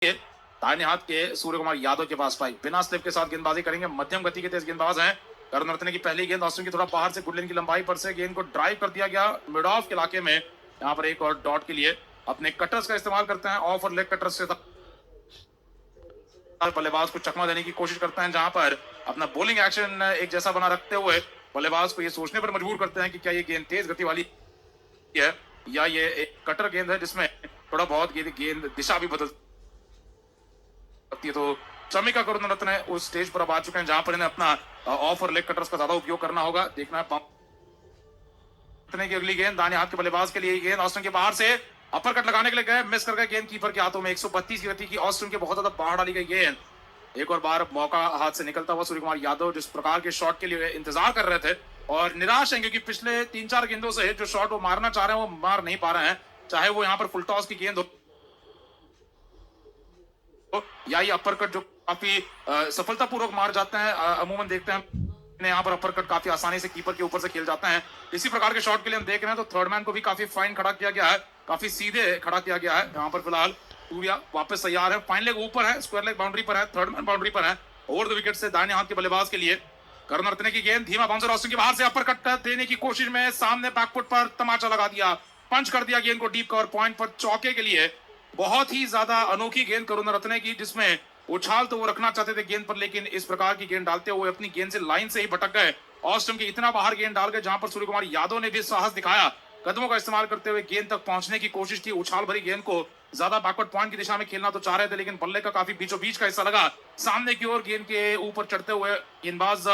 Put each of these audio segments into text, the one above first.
दाहिने हाथ के सूर्य कुमार यादव के पास स्ट्राइक, बिना स्लिप के साथ गेंदबाजी करेंगे। मध्यम गति के तेज गेंदबाज हैं। करुण रत्ने की पहली गेंद ऑस्टिन की थोड़ा बाहर से गुडलिन की लंबाई पर से गेंद को ड्राइव कर दिया गया मिड ऑफ के इलाके में। यहाँ पर एक और डॉट के लिए अपने कटर्स का इस्तेमाल करते हैं। ऑफ और लेग कटर्स से बल्लेबाज को चकमा देने की कोशिश करते हैं, जहां पर अपना बॉलिंग एक्शन एक जैसा बना रखते हुए बल्लेबाज को ये सोचने पर मजबूर करते हैं कि क्या ये गेंद तेज गति वाली है या ये एक कटर गेंद है जिसमें थोड़ा बहुत गेंद दिशा भी बदल सकती है। तो चमिका करुण रत्ने उस स्टेज पर अब आ चुके हैं जहां पर इन्हें अपना ऑफ और लेग कटर्स का ज्यादा उपयोग करना होगा। देखना है की अगली गेंद दाहिने हाथ के बल्लेबाज के लिए गेंद ऑस्टिन के बाहर से अपर कट लगाने के लिए गए, मिस कर गए गेंद कीपर के हाथों में। 132 की गति की ऑस्टिन के बहुत ज्यादा बाहर डाली गई गेंद। एक और बार मौका हाथ से निकलता हुआ सूर्य कुमार यादव जिस प्रकार के शॉट के लिए इंतजार कर रहे थे और निराश हैं क्योंकि पिछले 3-4 गेंदों से जो शॉट वो मारना चाह रहे हैं वो मार नहीं पा रहे हैं, चाहे वो यहाँ पर फुल टॉस की गेंद हो या ये अपर कट जो काफी सफलतापूर्वक मार जाते हैं। अमूमन देखते हैं यहाँ पर अपर कट काफी आसानी से कीपर के ऊपर से खेल जाते हैं। इसी प्रकार के शॉट के लिए हम देख रहे हैं तो थर्ड मैन को भी काफी फाइन खड़ा किया गया है, काफी सीधे खड़ा किया गया है। यहाँ पर फिलहाल सूर्या वापस तैयार है, फाइन लेग ऊपर है, स्क्वायर लेग बाउंड्री पर है, थर्ड मैन बाउंड्री पर है। ओवर द विकेट से दाहिने हाथ के बल्लेबाज के लिए करुण रत्ने की गेंद, धीमा बाउंसर ऑस्टिन के बाहर से अपर कट देने की कोशिश में सामने बैकफुट पर तमाचा लगा दिया, पंच कर दिया गेंद को डीप कवर पॉइंट पर चौके के लिए। बहुत ही ज्यादा अनोखी गेंद करुण रत्ने की, जिसमें उछाल तो वो रखना चाहते थे गेंद पर, लेकिन इस प्रकार की गेंद डालते हुए अपनी गेंद से लाइन से ही भटक गए। ऑस्टिन के इतना बाहर गेंद डाल गए जहां पर सूर्य कुमार यादव ने भी साहस दिखाया, कदमों का इस्तेमाल करते हुए गेंद तक पहुंचने की कोशिश की। उछाल भरी गेंद को ज्यादा बैकवर्ड पॉइंट की दिशा में खेलना तो चाह रहे थे, लेकिन बल्ले का काफी बीचों बीच का हिस्सा लगा सामने की ओर। गेंद के ऊपर चढ़ते हुए गेंदबाज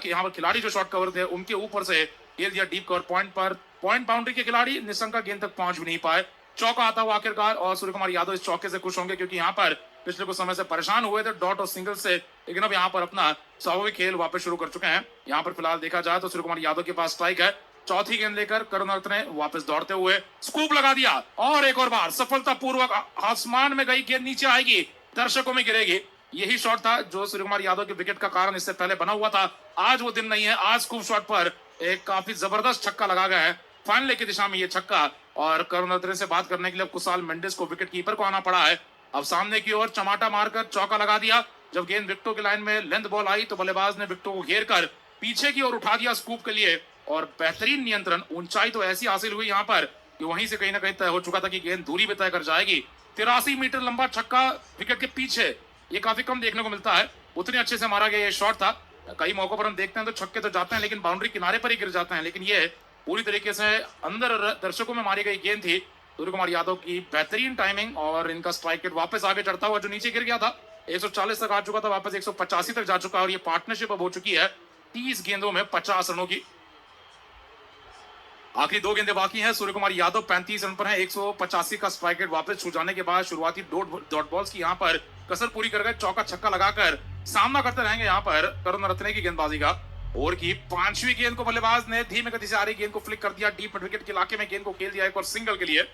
यहाँ पर खिलाड़ी जो शॉट कवर थे उनके ऊपर से खेल दिया डीप कवर पॉइंट पर। पॉइंट बाउंड्री के खिलाड़ी निशंका गेंद तक पहुंच भी नहीं पाए। चौका आता हुआ आखिरकार, और सूर्य कुमार यादव इस चौके से खुश होंगे क्योंकि यहाँ पर पिछले कुछ समय से परेशान हुए थे डॉट और सिंगल से, लेकिन अब यहाँ पर अपना स्वाभाविक खेल वापस शुरू कर चुके हैं। यहाँ पर फिलहाल देखा जाए तो सूर्य कुमार यादव के पास स्ट्राइक है। चौथी गेंद लेकर करुण रत्ने वापस दौड़ते हुए स्कूप लगा दिया और एक और बार सफलतापूर्वक आसमान में गई गेंद नीचे आएगी, दर्शकों में गिरेगी। यही शॉट था जो सूर्य कुमार यादव के विकेट का कारण इससे पहले बना हुआ था। आज वो दिन नहीं है, आज स्कूप शॉट पर एक काफी जबरदस्त छक्का लगा गया है फाइनल की दिशा में ये छक्का। और करुण रत्ने से बात करने के लिए कुशाल मेंडिस को विकेट कीपर को आना पड़ा है। अब सामने की ओर चमाटा मारकर चौका लगा दिया। जब गेंद विकेटों की लाइन में लेंथ बॉल आई तो बल्लेबाज ने विकेटों को घेर कर पीछे की ओर उठा दिया स्कूप के लिए, और बेहतरीन नियंत्रण, ऊंचाई तो ऐसी हासिल हुई यहाँ पर कि वहीं से कहीं ना कहीं तय हो चुका था कि गेंद दूरी भी तय कर जाएगी। 83 मीटर लंबा छक्का विकेट के पीछे, ये काफी कम देखने को मिलता है। उतने अच्छे से मारा गया ये शॉट था। कई मौकों पर हम देखते हैं तो छक्के तो जाते हैं लेकिन बाउंड्री किनारे पर ही गिर जाते हैं, लेकिन ये पूरी तरीके से अंदर दर्शकों में मारी गई गेंद थी। सूर्य कुमार यादव की बेहतरीन टाइमिंग और इनका स्ट्राइक रेट वापस आगे चढ़ता हुआ जो नीचे गिर गया था 140 तक आ चुका था, वापस 185 तक जा चुका है। और ये पार्टनरशिप अब हो चुकी है 30 गेंदों में 50 रनों की। आखिरी 2 गेंदें बाकी हैं। सूर्य कुमार यादव 35 रन पर हैं। 185 का स्ट्राइक रेट वापस छू जाने के बाद शुरुआती डॉट बॉल्स की यहाँ पर कसर पूरी कर गए। चौका छक्का लगाकर सामना करते रहेंगे यहाँ पर करुण रत्ने की गेंदबाजी का। ओवर की 5वीं गेंद को बल्लेबाज ने धीमी गति से आ रही गेंद को फ्लिक कर दिया डीप मिड विकेट के इलाके में, गेंद को खेल दिया एक और सिंगल के लिए।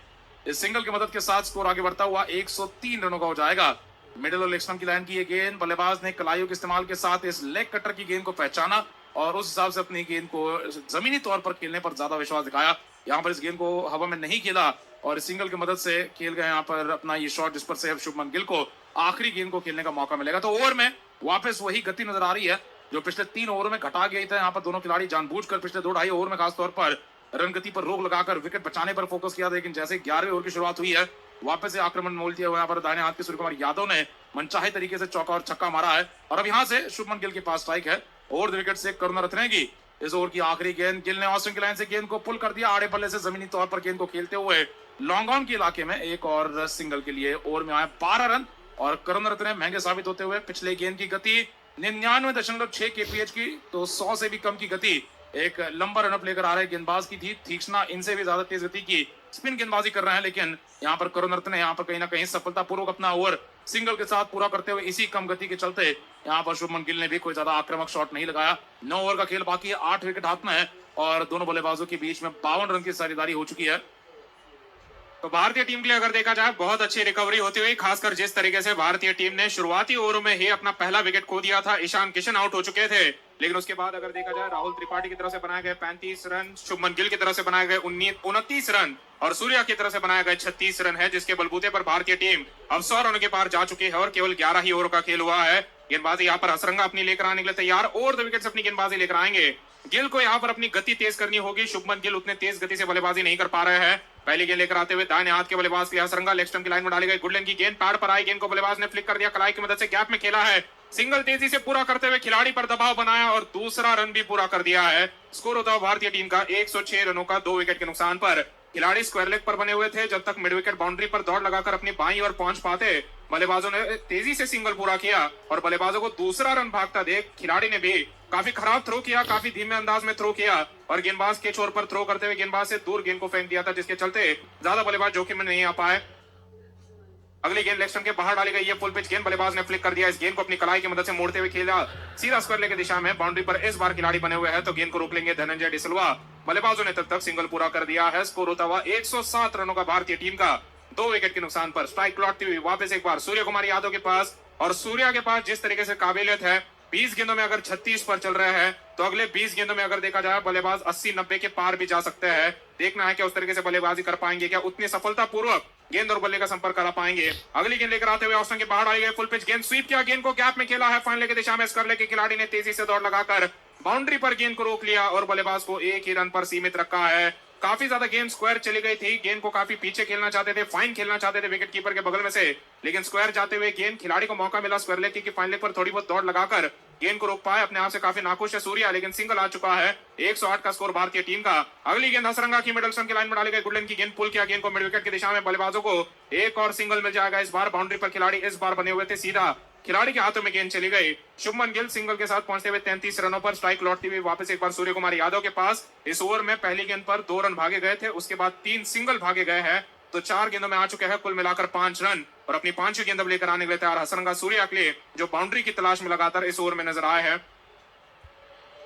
इस सिंगल की मदद के साथ स्कोर आगे बढ़ता हुआ 103 रनों का हो जाएगा। मिडिल और लेग स्टंप की लाइन की ये गेंद बल्लेबाज ने कलाइयों के इस्तेमाल के साथ इस लेग कटर की गेंद को पहचाना और उस हिसाब से अपनी गेंद को जमीनी तौर पर खेलने पर ज्यादा विश्वास दिखाया। यहाँ पर इस गेंद को हवा में नहीं खेला और सिंगल की मदद से खेल गए यहाँ पर अपना ये शॉट, जिस पर से शुभमन गिल को आखिरी गेंद को खेलने का मौका मिलेगा। तो ओवर में वापस वही गति नजर आ रही है जो पिछले 3 ओवर में घटा गई था। यहाँ पर दोनों खिलाड़ी जानबूझकर पिछले 2-2.5 ओवर में खासतौर पर रन गति पर रोक लगाकर विकेट बचाने पर फोकस किया था, लेकिन जैसे 11वें ओवर की शुरुआत हुई है वापस से आक्रमण मोल दिया हुआ यहाँ पर दाहिने हाथ के सूर्य कुमार यादव ने मनचाहे तरीके से चौका और छक्का मारा है। और अब यहाँ से शुभमन गिल के पास स्ट्राइक है। ओवर द विकेट से करुण रत्ने की इस ओवर की आखिरी गेंद, गिल ने ऑस्टिन की लाइन से गेंद को पुल कर दिया आड़े पल्ले से जमीनी तौर पर गेंद को खेलते हुए लॉन्ग ऑन के इलाके में एक और सिंगल के लिए। ओवर में आए 12 रन और करुण रत्ने महंगे साबित होते हुए पिछले गेंद की गति 99.6 kph की, तो 100 से भी कम की गति एक लंबा रनअप लेकर आ रहे गेंदबाज की थी। तीक्ष्णा इनसे भी ज्यादा तेज गति की स्पिन गेंदबाजी कर रहे हैं, लेकिन यहाँ पर करुण रत्ने यहाँ पर कहीं ना कहीं सफलतापूर्वक अपना ओवर सिंगल के साथ पूरा करते हुए इसी कम गति के चलते यहाँ पर शुभमन गिल ने भी कोई ज्यादा आक्रामक शॉट नहीं लगाया। 9 ओवर का खेल बाकी है, 8 विकेट हाथ में है और दोनों बल्लेबाजों के बीच में 52 रन की साझेदारी हो चुकी है। तो भारतीय टीम के लिए अगर देखा जाए बहुत अच्छी रिकवरी होती हुई, खासकर जिस तरीके से भारतीय टीम ने शुरुआती ओवरों में ही अपना पहला विकेट खो दिया था। ईशान किशन आउट हो चुके थे, लेकिन उसके बाद अगर देखा जाए राहुल त्रिपाठी की तरफ से बनाए गए 35 रन, शुभमन गिल की तरफ से बनाए गए 29 रन और सूर्या की तरफ से बनाए गए 36 रन है, जिसके बलबूते पर भारतीय टीम अब 100 रनों के पार जा चुकी है और केवल 11 ही ओवर का खेल हुआ है। गेंदबाजी यहाँ पर हसरंगा अपनी लेकर आने के लिए तैयार, ओवर द विकेट अपनी गेंदबाजी लेकर आएंगे। गिल को यहाँ पर अपनी गति तेज करनी होगी। शुभमन गिल उतने तेज गति से बल्लेबाजी नहीं कर पा रहे हैं। पहली गेंद लेकर आते हुए दाहिने हाथ के बल्लेबाज की हसरंगा लेग स्टंप की लाइन में डाली गई। गुडलैंड की गेंद पैड पर आई, गेंद को बल्लेबाज ने फ्लिक कर दिया, कलाई की मदद से गैप में खेला है, सिंगल तेजी से पूरा करते हुए खिलाड़ी पर दबाव बनाया और दूसरा रन भी पूरा कर दिया है। स्कोर होता है भारतीय टीम का 106 रनों का 2 विकेट के नुकसान पर। खिलाड़ी स्क्वायर लेग पर बने हुए थे, जब तक मिड विकेट बाउंड्री पर दौड़ लगाकर अपनी बाईं ओर पहुंच पाते बल्लेबाजों ने तेजी से सिंगल पूरा किया और बल्लेबाजों को दूसरा रन भागता देख खिलाड़ी ने भी काफी खराब थ्रो किया, काफी धीमे अंदाज में थ्रो किया और गेंदबाज के छोर पर थ्रो करते हुए गेंदबाज से दूर गेंद को फेंक दिया था, जिसके चलते ज्यादा बल्लेबाज जोखिम में नहीं आ पाए। अगली गेंद लेग स्टंप के बाहर डाली गई है, फुल पिच गेंद, बल्लेबाज ने फ्लिक कर दिया। इस गेंद को अपनी कलाई की मदद से मोड़ते हुए खेला सीधा स्क्वायर लेग की दिशा में। बाउंड्री पर इस बार खिलाड़ी बने हुए हैं तो गेंद को रोक लेंगे धनंजय डिसिल्वा। बल्लेबाजों ने तब तक सिंगल पूरा कर दिया है। स्कोर होता हुआ 107 रनों का भारतीय टीम का 2 विकेट के नुकसान पर। स्ट्राइक लौटती हुई वापस एक बार सूर्य कुमार यादव के पास, और सूर्या के पास जिस तरीके से काबिलियत है, 20 गेंदों में अगर 36 पर चल रहे हैं तो अगले 20 गेंदों में अगर देखा जाए बल्लेबाज 80-90 के पार भी जा सकते हैं। देखना है कि उस तरीके से बल्लेबाजी कर पाएंगे क्या, उतनी सफलता पूर्वक गेंद और बल्ले का संपर्क करा पाएंगे। अगली गेंद लेकर आते हुए ऑस्टन के बाहर आई गई, फुल पिच गेंद, स्वीप किया, गेंद को गैप में खेला है, फाइनल की दिशा में स्क्वायर के खिलाड़ी ने तेजी से दौड़ लगाकर बाउंड्री पर गेंद को रोक लिया और बल्लेबाज को एक ही रन पर सीमित रखा है। काफी ज्यादा गेंद स्क्वायर चली गई थी, गेंद को काफी पीछे खेलना चाहते थे, फाइन खेलना चाहते थे विकेट कीपर के बगल में से, लेकिन स्क्वायर जाते हुए गेंद खिलाड़ी को मौका मिला स्क्वायर लेग की फाइन लेग पर थोड़ी बहुत दौड़ लगाकर गेंद को रोक पाए। अपने आप से काफी नाखुश है सूर्या, लेकिन सिंगल आ चुका है। 108 का स्कोर भारतीय टीम का। अगली गेंद हसरंगा की मिडल स्टंप की लाइन में डाली गई, गुडलैंड की गेंद पुल किया, गेंद को मिड विकेट की दिशा में, बल्लेबाजों को एक और सिंगल मिल जाएगा। इस बार बाउंड्री पर खिलाड़ी इस बार बने हुए थे, सीधा खिलाड़ी के हाथों में गेंद चली गई। शुभमन गिल सिंगल के साथ पहुंचते हुए 33 रनों पर। स्ट्राइक लौटती हुई वापस एक बार सूर्य कुमार यादव के पास। इस ओवर में पहली गेंद पर 2 रन भागे गए थे, उसके बाद 3 सिंगल भागे गए हैं, तो 4 गेंदों में आ चुके हैं कुल मिलाकर 5 रन और अपनी 5वीं गेंद अब लेकर आने के लिए तैयार हसरंगा सूर्या के लिए, जो बाउंड्री की तलाश में लगातार इस ओवर में नजर आए हैं।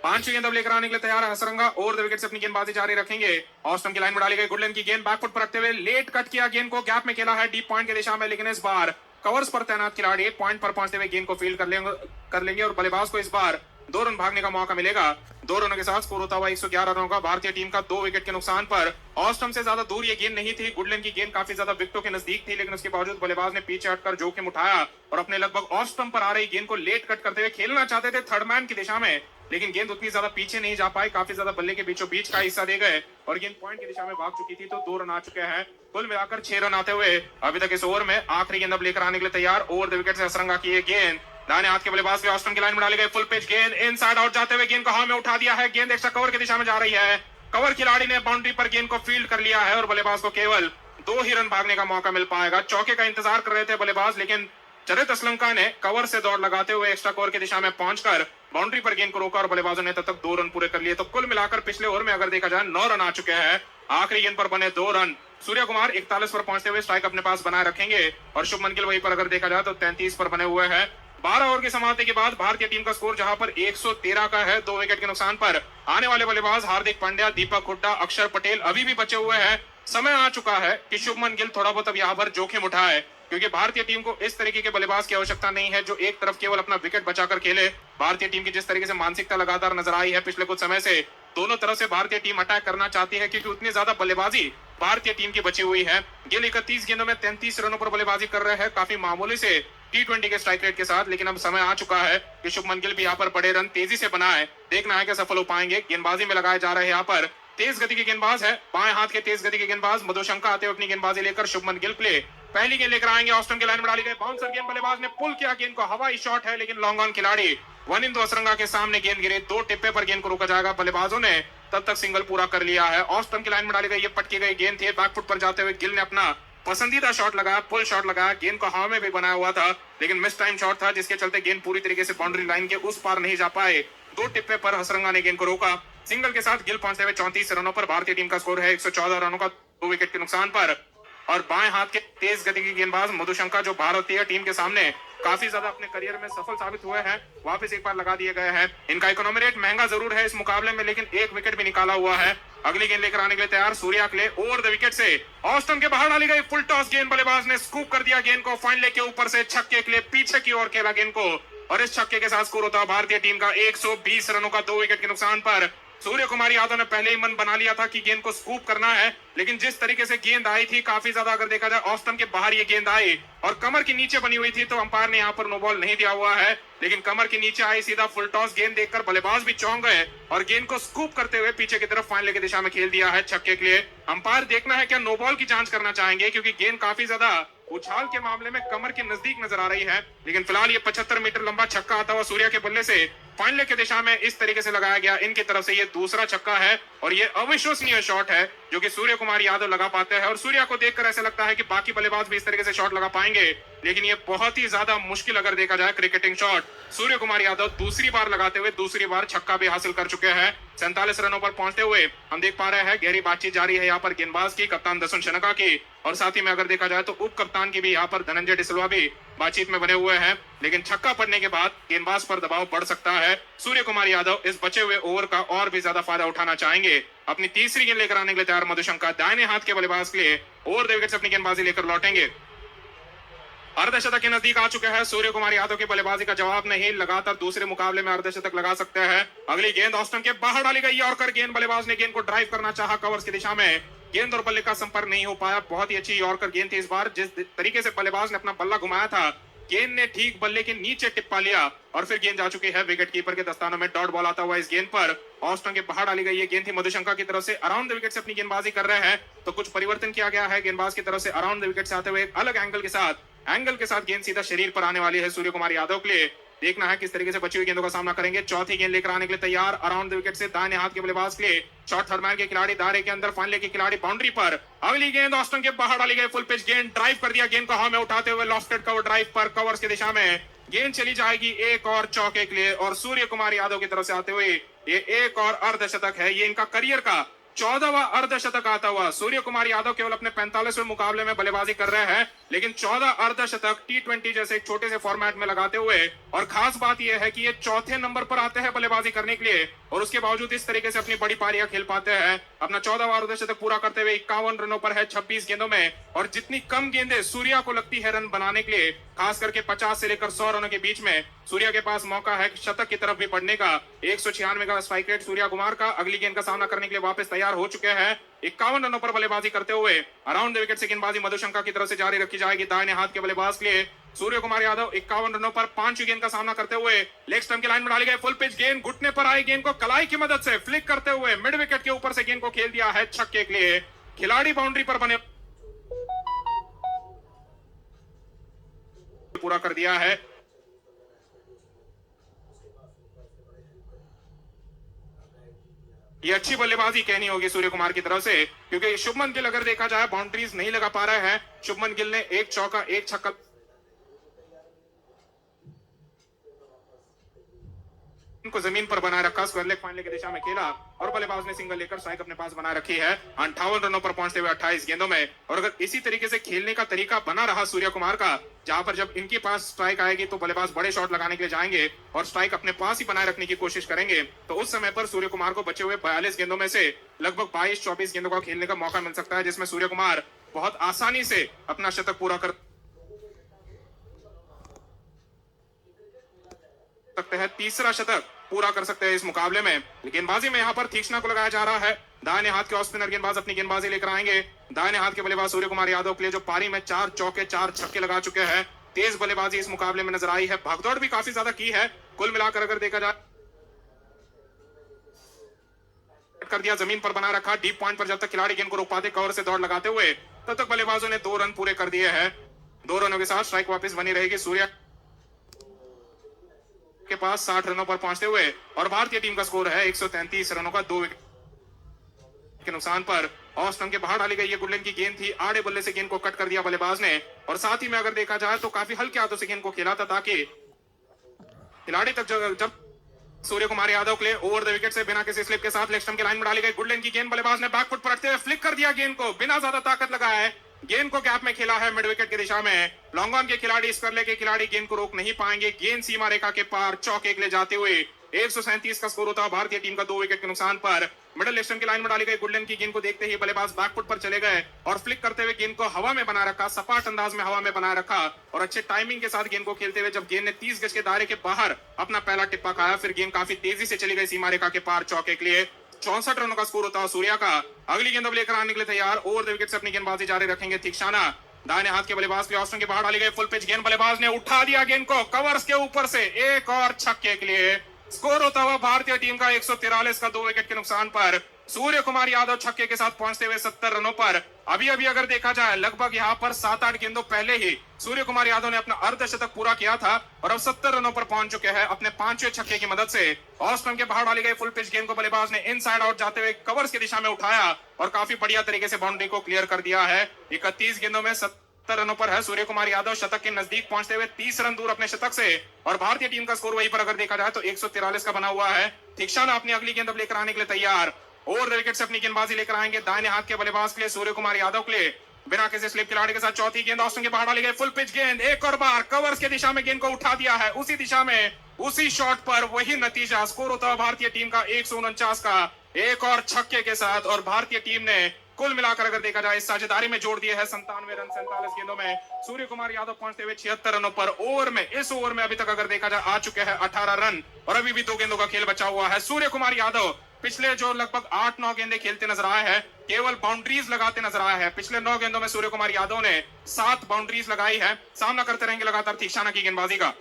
5वीं गेंद अब लेकर आने के लिए तैयार है हसरंगा, ओवर द विकेट से अपनी गेंदबाजी जारी रखेंगे। ऑस्टन की लाइन में डाली गई, गुडलैंड की गेंद बैकफुट पर रखते हुए लेट कट किया, गेंद को गैप में खेला है डीप पॉइंट की दिशा में, लेकिन इस बार कवर्स पर तैनात खिलाड़ी पॉइंट पर पहुंचते हुए गेंद को फील्ड कर लेंगे और बल्लेबाज को इस बार 2 रन भागने का मौका मिलेगा। 2 रनों के साथ स्कोर होता हुआ 111 रनों का भारतीय टीम का 2 विकेट के नुकसान पर। ऑस्टम से ज्यादा दूर ये गेंद नहीं थी, गुडलैंड की गेंद काफी ज्यादा विकेटों के नजदीक थी, लेकिन उसके बावजूद बल्लेबाज ने पीछे हटकर जोखिम उठाया और अपने लगभग ऑस्टम पर आ रही गेंद को लेट कट करते हुए खेलना चाहते थे थर्ड मैन की दिशा में, लेकिन गेंद उतनी ज्यादा पीछे नहीं जा पाई, काफी ज्यादा बल्ले के बीचों बीच का हिस्सा दे गए और गेंद पॉइंट की दिशा में भाग चुकी थी, तो 2 रन आ चुके हैं। कुल मिलाकर 6 रन आते हुए अभी तक इस ओवर में आखिरी गेंद अब लेकर आने के लिए तैयार। ओवर द विकेट से हसरंगा की ये गेंद दाहिने हाथ के बल्लेबाज के ऑस्टन की लाइन में डाली गई, फुल पिच गेंद, इनसाइड आउट जाते हुए गेंद को हवा में उठा दिया है, गेंद एक्स्ट्रा कवर की दिशा में जा रही है। कवर खिलाड़ी ने बाउंड्री पर गेंद को फील्ड कर लिया है और बल्लेबाज को केवल 2 ही रन भागने का मौका मिल पाएगा। चौके का इंतजार कर रहे थे बल्लेबाज, लेकिन चरित असलंका ने कवर से दौड़ लगाते हुए एक्स्ट्रा कवर की दिशा में पहुंचकर बाउंड्री पर गेंद को रोका और बल्लेबाजों ने तब तक 2 रन पूरे कर लिए। तो कुल मिलाकर पिछले ओवर में अगर देखा जाए 9 रन आ चुके हैं। आखिरी गेंद पर बने 2 रन। सूर्य कुमार 41 पर पहुंचते हुए स्ट्राइक अपने पास बनाए रखेंगे और शुभमन गिल वहीं पर अगर देखा जाए तो 33 पर बने हुए हैं। 12 ओवर की समाप्ति के बाद भारतीय टीम का स्कोर जहां पर 113 का है 2 विकेट के नुकसान पर। आने वाले बल्लेबाज हार्दिक पांड्या, दीपक हुड्डा, अक्षर पटेल अभी भी बचे हुए हैं। समय आ चुका है कि शुभमन गिल थोड़ा बहुत अब यहाँ पर जोखिम उठाए, क्योंकि भारतीय टीम को इस तरीके के बल्लेबाज की आवश्यकता नहीं है जो एक तरफ केवल अपना विकेट बचाकर खेले। भारतीय टीम की जिस तरीके से मानसिकता लगातार नजर आई है पिछले कुछ समय से, दोनों तरफ से भारतीय टीम अटैक करना चाहती है, क्योंकि उतनी ज्यादा बल्लेबाजी भारतीय टीम की बची हुई है। गिल 31 गेंदों में 33 रनों पर बल्लेबाजी कर रहे हैं, काफी मामूली से T20 के स्ट्राइक रेट के साथ, लेकिन अब समय आ चुका है कि शुभमन गिल भी यहाँ पर बड़े रन तेजी से बनाए। देखना है कि सफल हो पाएंगे। गेंदबाजी में लगाए जा रहे हैं यहाँ पर तेज गति के गेंदबाज है, बाएं हाथ के तेज गति के गेंदबाज मधुशंका आते हुए अपनी गेंदबाजी लेकर शुभमन गिल प्ले। पहली गेंद लेकर आएंगे, ऑस्टन की लाइन में डाली गई, बाउंसर गेंद, बल्लेबाज ने पुल किया, गेंद को हवाई शॉट है, लेकिन लॉन्ग ऑन खिलाड़ी वनिंदु हसरंगा के सामने गेंद गिरे, 2 टिप्पे पर गेंद को रोका जाएगा। बल्लेबाजों ने तब तक सिंगल पूरा कर लिया है। ऑस्टन की लाइन में डाली गई, ये पटकी गई गेंद थी, बैकफुट पर जाते हुए गिल ने अपना पसंदीदा शॉट लगाया, पुल शॉट लगाया, गेंद को हवा में भी बनाया हुआ था, लेकिन मिस टाइम शॉट था, जिसके चलते गेंद पूरी तरीके से बाउंड्री लाइन के उस पार नहीं जा पाए। 2 टिप्पे पर हसरंगा ने गेंद को रोका। सिंगल के साथ गिल पहुंचते हुए 34 रनों पर। भारतीय टीम का स्कोर है 114 रनों का 2 विकेट के नुकसान पर। और बाएं हाथ के तेज गति की गेंदबाज मधुशंका, जो भारतीय टीम के सामने काफी ज्यादा अपने करियर में सफल साबित हुए हैं, वापस एक बार लगा दिए गए हैं। इनका इकोनॉमी रेट महंगा जरूर है इस मुकाबले में, लेकिन 1 विकेट भी निकाला हुआ है। अगली गेंद लेकर आने के लिए तैयार सूर्या के लिए ओवर द विकेट से ऑस्टन के बाहर डाली गई फुल टॉस गेंद, बल्लेबाज ने स्कूप कर दिया गेंद को फाइन लेग के ऊपर से छक्के के लिए पीछे की ओर खेला गेंद को, और इस छक्के के साथ स्कोर होता है भारतीय टीम का 120 रनों का 2 विकेट के नुकसान पर। सूर्य कुमार यादव ने पहले ही मन बना लिया था कि गेंद को स्कूप करना है, लेकिन जिस तरीके से गेंद आई थी काफी ज्यादा अगर देखा जाए ऑस्टन के बाहर ये गेंद आई और कमर के नीचे बनी हुई थी, तो अंपायर ने यहाँ पर नो बॉल नहीं दिया हुआ है, लेकिन कमर के नीचे आई सीधा फुल टॉस गेंद देखकर बल्लेबाज भी चौंक गए और गेंद को स्कूप करते हुए पीछे की तरफ फाइनल की दिशा में खेल दिया है छक्के के लिए। अंपायर देखना है क्या नो बॉल की जांच करना चाहेंगे, क्योंकि गेंद काफी ज्यादा उछाल के मामले में कमर के नजदीक नजर आ रही है, लेकिन फिलहाल ये 75 मीटर लंबा छक्का आता हुआ सूर्या के बल्ले से फाइनल की दिशा में इस तरीके से लगाया गया। इनकी तरफ से ये दूसरा छक्का है और ये अविश्वसनीय शॉट है जो कि सूर्य कुमार यादव लगा पाते हैं, और सूर्या को देखकर ऐसा लगता है कि बाकी बल्लेबाज भी इस तरीके से शॉट लगा पाएंगे, लेकिन ये बहुत ही ज्यादा मुश्किल अगर देखा जाए क्रिकेटिंग शॉट सूर्य कुमार यादव दूसरी बार लगाते हुए दूसरी बार छक्का भी हासिल कर चुके हैं। 47 रनों पर पहुंचते हुए हम देख पा रहे हैं गहरी बातचीत जारी है यहाँ पर गेंदबाज की, कप्तान दसुन शनका की, और साथ ही में अगर देखा जाए तो उप कप्तान की भी यहाँ पर धनंजय डिसलवा भी बातचीत में बने हुए हैं, लेकिन छक्का पड़ने के बाद गेंदबाज पर दबाव बढ़ सकता है। सूर्य कुमार यादव इस बचे हुए ओवर का और भी ज्यादा फायदा उठाना चाहेंगे। अपनी तीसरी गेंद लेकर आने के लिए तैयार मधुशंका दाहिने हाथ के बल्लेबाज के लिए ओवर द विकेट से अपनी गेंदबाजी लेकर लौटेंगे। अर्धशतक के नजदीक आ चुके हैं सूर्य कुमार यादव की बल्लेबाजी का जवाब नहीं, लगातार दूसरे मुकाबले में अर्धशतक लगा सकते हैं। अगली गेंद ऑस्टन के बाहर डाली गई यॉर्कर गेंद, बल्लेबाज ने गेंद को ड्राइव करना चाहा कवर्स की दिशा में, गेंद और बल्ले का संपर्क नहीं हो पाया। बहुत ही अच्छी यॉर्कर गेंद थी इस बार, जिस तरीके से बल्लेबाज ने अपना बल्ला घुमाया था गेंद ने ठीक बल्ले के नीचे टिप्पा लिया और फिर गेंद जा चुकी है विकेट कीपर के दस्तानों में। डॉट बॉल आता हुआ इस गेंद पर ऑस्टन के बाहर डाली गई ये गेंद थी मधुशंका की तरफ से, अराउंड द विकेट से अपनी गेंदबाजी कर रहे हैं, तो कुछ परिवर्तन किया गया है गेंदबाज की तरफ से। अराउंड द विकेट से आते हुए एक अलग एंगल के साथ गेंद सीधा शरीर पर आने वाली है सूर्य कुमार यादव के लिए। देखना है किस तरीके से बची हुई गेंदों का सामना करेंगे। चौथी गेंद लेकर आने के लिए तैयार अराउंड द विकेट से दाहिने हाथ के बल्लेबाज के लिए, शॉर्ट थर्ड मैन के खिलाड़ी दायरे के अंदर, फाइनल के खिलाड़ी बाउंड्री पर। अगली गेंद ऑस्टन के बाहर डाली गई फुल पिच गेंद, ड्राइव कर दिया गेंद को हवा में उठाते हुए लॉफ्टेड कवर ड्राइव पर कवर्स की दिशा में गेंद चली जाएगी एक और चौके के लिए, और सूर्य कुमार यादव की तरफ से आते हुए ये एक और अर्धशतक है। ये इनका करियर का 14वां अर्धशतक आता हुआ। सूर्य कुमार यादव केवल अपने 45वें मुकाबले में बल्लेबाजी कर रहे हैं, लेकिन 14 अर्धशतक T20 जैसे एक छोटे से फॉर्मेट में लगाते हुए, और खास बात यह है कि ये चौथे नंबर पर आते हैं बल्लेबाजी करने के लिए, और उसके बावजूद इस तरीके से अपनी बड़ी पारियां खेल पाते हैं। अपना 14वां अर्धशतक पूरा करते हुए 51 रनों पर है 26 गेंदों में, और जितनी कम गेंदें सूर्या को लगती है रन बनाने के लिए, खास करके 50 से लेकर 100 रनों के बीच में सूर्या के पास मौका है शतक की तरफ भी पड़ने का। 196 का स्ट्राइक रेट सूर्या कुमार का। अगली गेंद का सामना करने के लिए वापस तैयार हो चुके हैं। 51 रनों पर बल्लेबाजी करते हुए अराउंड द विकेट से गेंदबाजी मधुशंका की तरफ से जारी रखी जाएगी दाहिने हाथ के बल्लेबाज के लिए। सूर्य कुमार यादव 51 रनों पर 5वीं गेंद का सामना करते हुए लेग स्टंप की लाइन में डाली गई फुल पिच गेंद, घुटने पर आई गेंद को कलाई की मदद से फ्लिक करते हुए मिड विकेट के ऊपर से गेंद को खेल दिया है छक्के के लिए। खिलाड़ी बाउंड्री पर बने पूरा कर दिया है। ये अच्छी बल्लेबाजी कहनी होगी सूर्य कुमार की तरफ से, क्योंकि शुभमन गिल अगर देखा जाए बाउंड्रीज नहीं लगा पा रहे हैं। शुभमन गिल ने एक चौका एक छक्का को जमीन पर बनाए रखा, स्क्वायर लेग फाइनल की दिशा में खेला और बल्लेबाज ने सिंगल लेकर स्ट्राइक अपने पास बनाए रखी है 58 रनों पर पहुंचते हुए 28 गेंदों में। और अगर इसी तरीके से खेलने का तरीका बना रहा सूर्य कुमार का, जहां पर जब इनके पास स्ट्राइक आएगी तो बल्लेबाज बड़े शॉट लगाने के लिए जाएंगे और स्ट्राइक अपने पास ही बनाए रखने की कोशिश करेंगे, तो उस समय पर सूर्य कुमार को बचे हुए 42 गेंदों में से लगभग 22-24 गेंदों का खेलने का मौका मिल सकता है, जिसमें सूर्य कुमार बहुत आसानी से अपना शतक पूरा कर सकते हैं। तीसरा शतक पूरा कर सकते हैं इस मुकाबले में। गेंदबाजी में यहाँ पर तीक्ष्णा को लगाया जा रहा है। दाहिने हाथ के ऑफ स्पिनर गेंदबाज अपनी गेंदबाजी लेकर आएंगे। दाहिने हाथ के बल्लेबाज सूर्य कुमार यादव के लिए जो पारी में 4 चौके 4 छक्के लगा चुके हैं। तेज बल्लेबाजी इस मुकाबले में नजर आई है, भागदौड़ भी काफी ज्यादा की है। कुल मिलाकर अगर देखा जाए कर दिया, जमीन पर बना रखा, डीप पॉइंट पर जब तक खिलाड़ी गेंद को रोक पाते कवर से दौड़ लगाते हुए, तब तक बल्लेबाजों ने 2 रन पूरे कर दिए हैं। 2 रनों के साथ स्ट्राइक वापस बनी रहेगी सूर्य के पास 60 रनों पर पहुंचते हुए, और भारतीय टीम का स्कोर है 133 रनों का 2 विकेट के नुकसान पर। ऑस्टन के बाहर डाली गई ये गुडलैंड की गेंद थी, आड़े बल्ले से गेंद को कट कर दिया बल्लेबाज ने, और साथ ही में अगर देखा जाए तो काफी हल्के हाथों से गेंद को खेला था ताकि खिलाड़ी तक जब सूर्य कुमार यादव के लिए ओवर द विकेट से बिना किसी स्लिप के साथ लेग स्टंप की लाइन में डाली गई गुडलैंड की गेंद, बल्लेबाज ने बैकफुट पर रखते हुए फ्लिक कर दिया गेंद को, बिना ज्यादा ताकत लगाए गेंद को गैप में खेला है मिड विकेट की दिशा में। लॉन्ग ऑन के खिलाड़ी, इस करले के खिलाड़ी गेंद को रोक नहीं पाएंगे। गेंद सीमा रेखा के पार चौके के लिए जाते हुए 137 का स्कोर होता है भारतीय टीम का 2 विकेट के नुकसान पर। मिडिल लेग स्टंप की लाइन में डाली गई गुडलैंड की गेंद को देखते ही बल्लेबाज बैकफुट पर चले गए और फ्लिक करते हुए गेंद को हवा में बना रखा, सपाट अंदाज में हवा में बना रखा और अच्छे टाइमिंग के साथ गेंद को खेलते हुए जब गेंद ने 30 गज के दायरे के बाहर अपना पहला टिप्पा खाया, फिर गेंद काफी तेजी से चली गई सीमा रेखा के पार चौके के लिए। 64 रनों का स्कोर होता है सूर्या का। अगली गेंद अब लेकर आने के लिए तैयार, ओवर द विकेट से अपनी गेंदबाजी जारी रखेंगे तीक्षाना। दाहिने हाथ के बल्लेबाज के ऑस्टिन के बाहर डाली गई फुल पिच गेंद, बल्लेबाज ने उठा दिया गेंद को कवर्स के ऊपर से, एक और छक्के के लिए। स्कोर होता हुआ भारतीय टीम का 143 का 2 विकेट के नुकसान पर। सूर्य कुमार यादव छक्के के साथ पहुंचते हुए 70 रनों पर। अभी अगर देखा जाए लगभग यहां पर 7-8 गेंदों पहले ही सूर्य कुमार यादव ने अपना अर्धशतक पूरा किया था और अब 70 रनों पर पहुंच चुके हैं अपने 5वें छक्के की मदद से। ऑस्टन के बाहर डाली गई फुल पिच गेंद को बल्लेबाज ने इनसाइड आउट जाते हुए कवर्स की दिशा में उठाया और काफी बढ़िया तरीके से बाउंड्री को क्लियर कर दिया है। 31 गेंदों में 70 रनों पर है सूर्य कुमार यादव, शतक के नजदीक पहुंचते हुए 30 रन दूर अपने शतक से। और भारतीय टीम का स्कोर वहीं पर अगर देखा जाए तो 143 का बना हुआ है। तीक्षाना अपनी अगली गेंद अब लेकर आने के लिए तैयार, ओवर द विकेट से अपनी गेंदबाजी लेकर आएंगे दाहिने हाथ के बल्लेबाज के लिए सूर्य कुमार यादव के लिए। बिना किसी स्लिप खिलाड़ी के साथ चौथी गेंद ऑस्टिन के बाहर डाली गई फुल पिच गेंद, एक और बार कवर्स की दिशा में गेंद को उठा दिया है, उसी दिशा में उसी शॉट पर वही नतीजा। स्कोर होता है भारतीय टीम का 149 का, एक और छक्के के साथ। और भारतीय टीम ने कुल मिलाकर अगर देखा जाए इस साझेदारी में जोड़ दिए है 97 रन 47 गेंदों में। सूर्य कुमार यादव पहुंचते हुए 76 रनों पर। इस ओवर में अभी तक अगर देखा जाए आ चुके हैं 18 रन और अभी भी 2 गेंदों का खेल बचा हुआ है। सूर्य कुमार यादव पिछले जो लगभग 8-9 गेंदें खेलते नजर आए हैं, केवल बाउंड्रीज लगाते नजर आए हैं। पिछले 9 गेंदों में सूर्य कुमार यादव ने 7 बाउंड्रीज लगाई है। सामना करते रहेंगे लगातार तीक्षाना की गेंदबाजी का।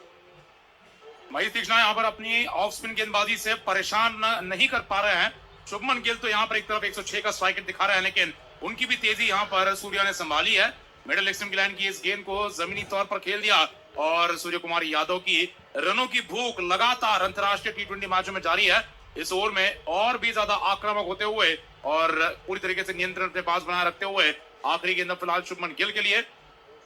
महेश तीक्षणा यहाँ पर अपनी ऑफ स्पिन गेंदबाजी से परेशान नहीं कर पा रहे हैं। शुभमन गिल तो यहाँ पर एक तरफ 106 का स्ट्राइक रेट दिखा रहे हैं, लेकिन उनकी भी तेजी यहाँ पर सूर्या ने संभाली है। मिडिल लेग स्टंप की लाइन की इस गेंद को जमीनी तौर पर खेल दिया और सूर्य कुमार यादव की रनों की भूख लगातार अंतरराष्ट्रीय टी20 मैचों में जारी है। इस ओवर में और भी ज्यादा आक्रामक होते हुए और पूरी तरीके से नियंत्रण अपने पास बनाए रखते हुए आखिरी गेंद फिलहाल शुभमन गिल के लिए।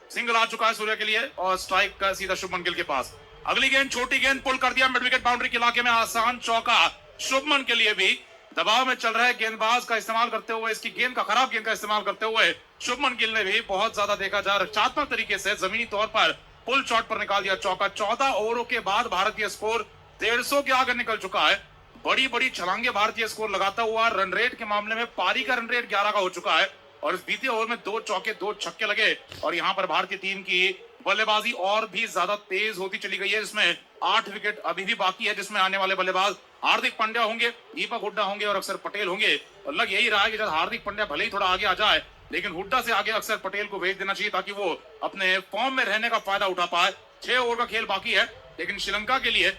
सिंगल आ चुका है सूर्य के लिए और स्ट्राइक का सीधा शुभमन गिल के पास। अगली गेंद छोटी गेंद पुल कर दिया मिड विकेट बाउंड्री के इलाके में, आसान चौका शुभमन के लिए भी। दबाव में चल रहे गेंदबाज का इस्तेमाल करते हुए, इसकी गेंद का खराब गेंद का इस्तेमाल करते हुए शुभमन गिल ने भी बहुत ज्यादा देखा जा रक्षात्मक तरीके से जमीनी तौर पर पुल शॉट पर निकाल दिया चौका। 14 ओवरों के बाद भारतीय स्कोर 150 के आगे निकल चुका है। बड़ी बड़ी छलांगे भारतीय स्कोर लगाता हुआ रन रेट के मामले में पारी का रन रेट 11 का हो चुका है और इस बीते ओवर में 2 चौके 2 छक्के लगे और यहाँ पर भारतीय टीम की बल्लेबाजी और भी ज्यादा तेज होती चली गई है। इसमें 8 विकेट अभी भी बाकी है, जिसमें आने वाले बल्लेबाज हार्दिक पांड्या होंगे, दीपक हुड्डा होंगे और अक्षर पटेल होंगे। और लग यही रहा है कि जब हार्दिक पांड्या भले ही थोड़ा आगे आ जाए, लेकिन हुड्डा से आगे अक्षर पटेल को भेज देना चाहिए ताकि वो अपने फॉर्म में रहने का फायदा उठा पाए। 6 ओवर का खेल बाकी है, लेकिन श्रीलंका के लिए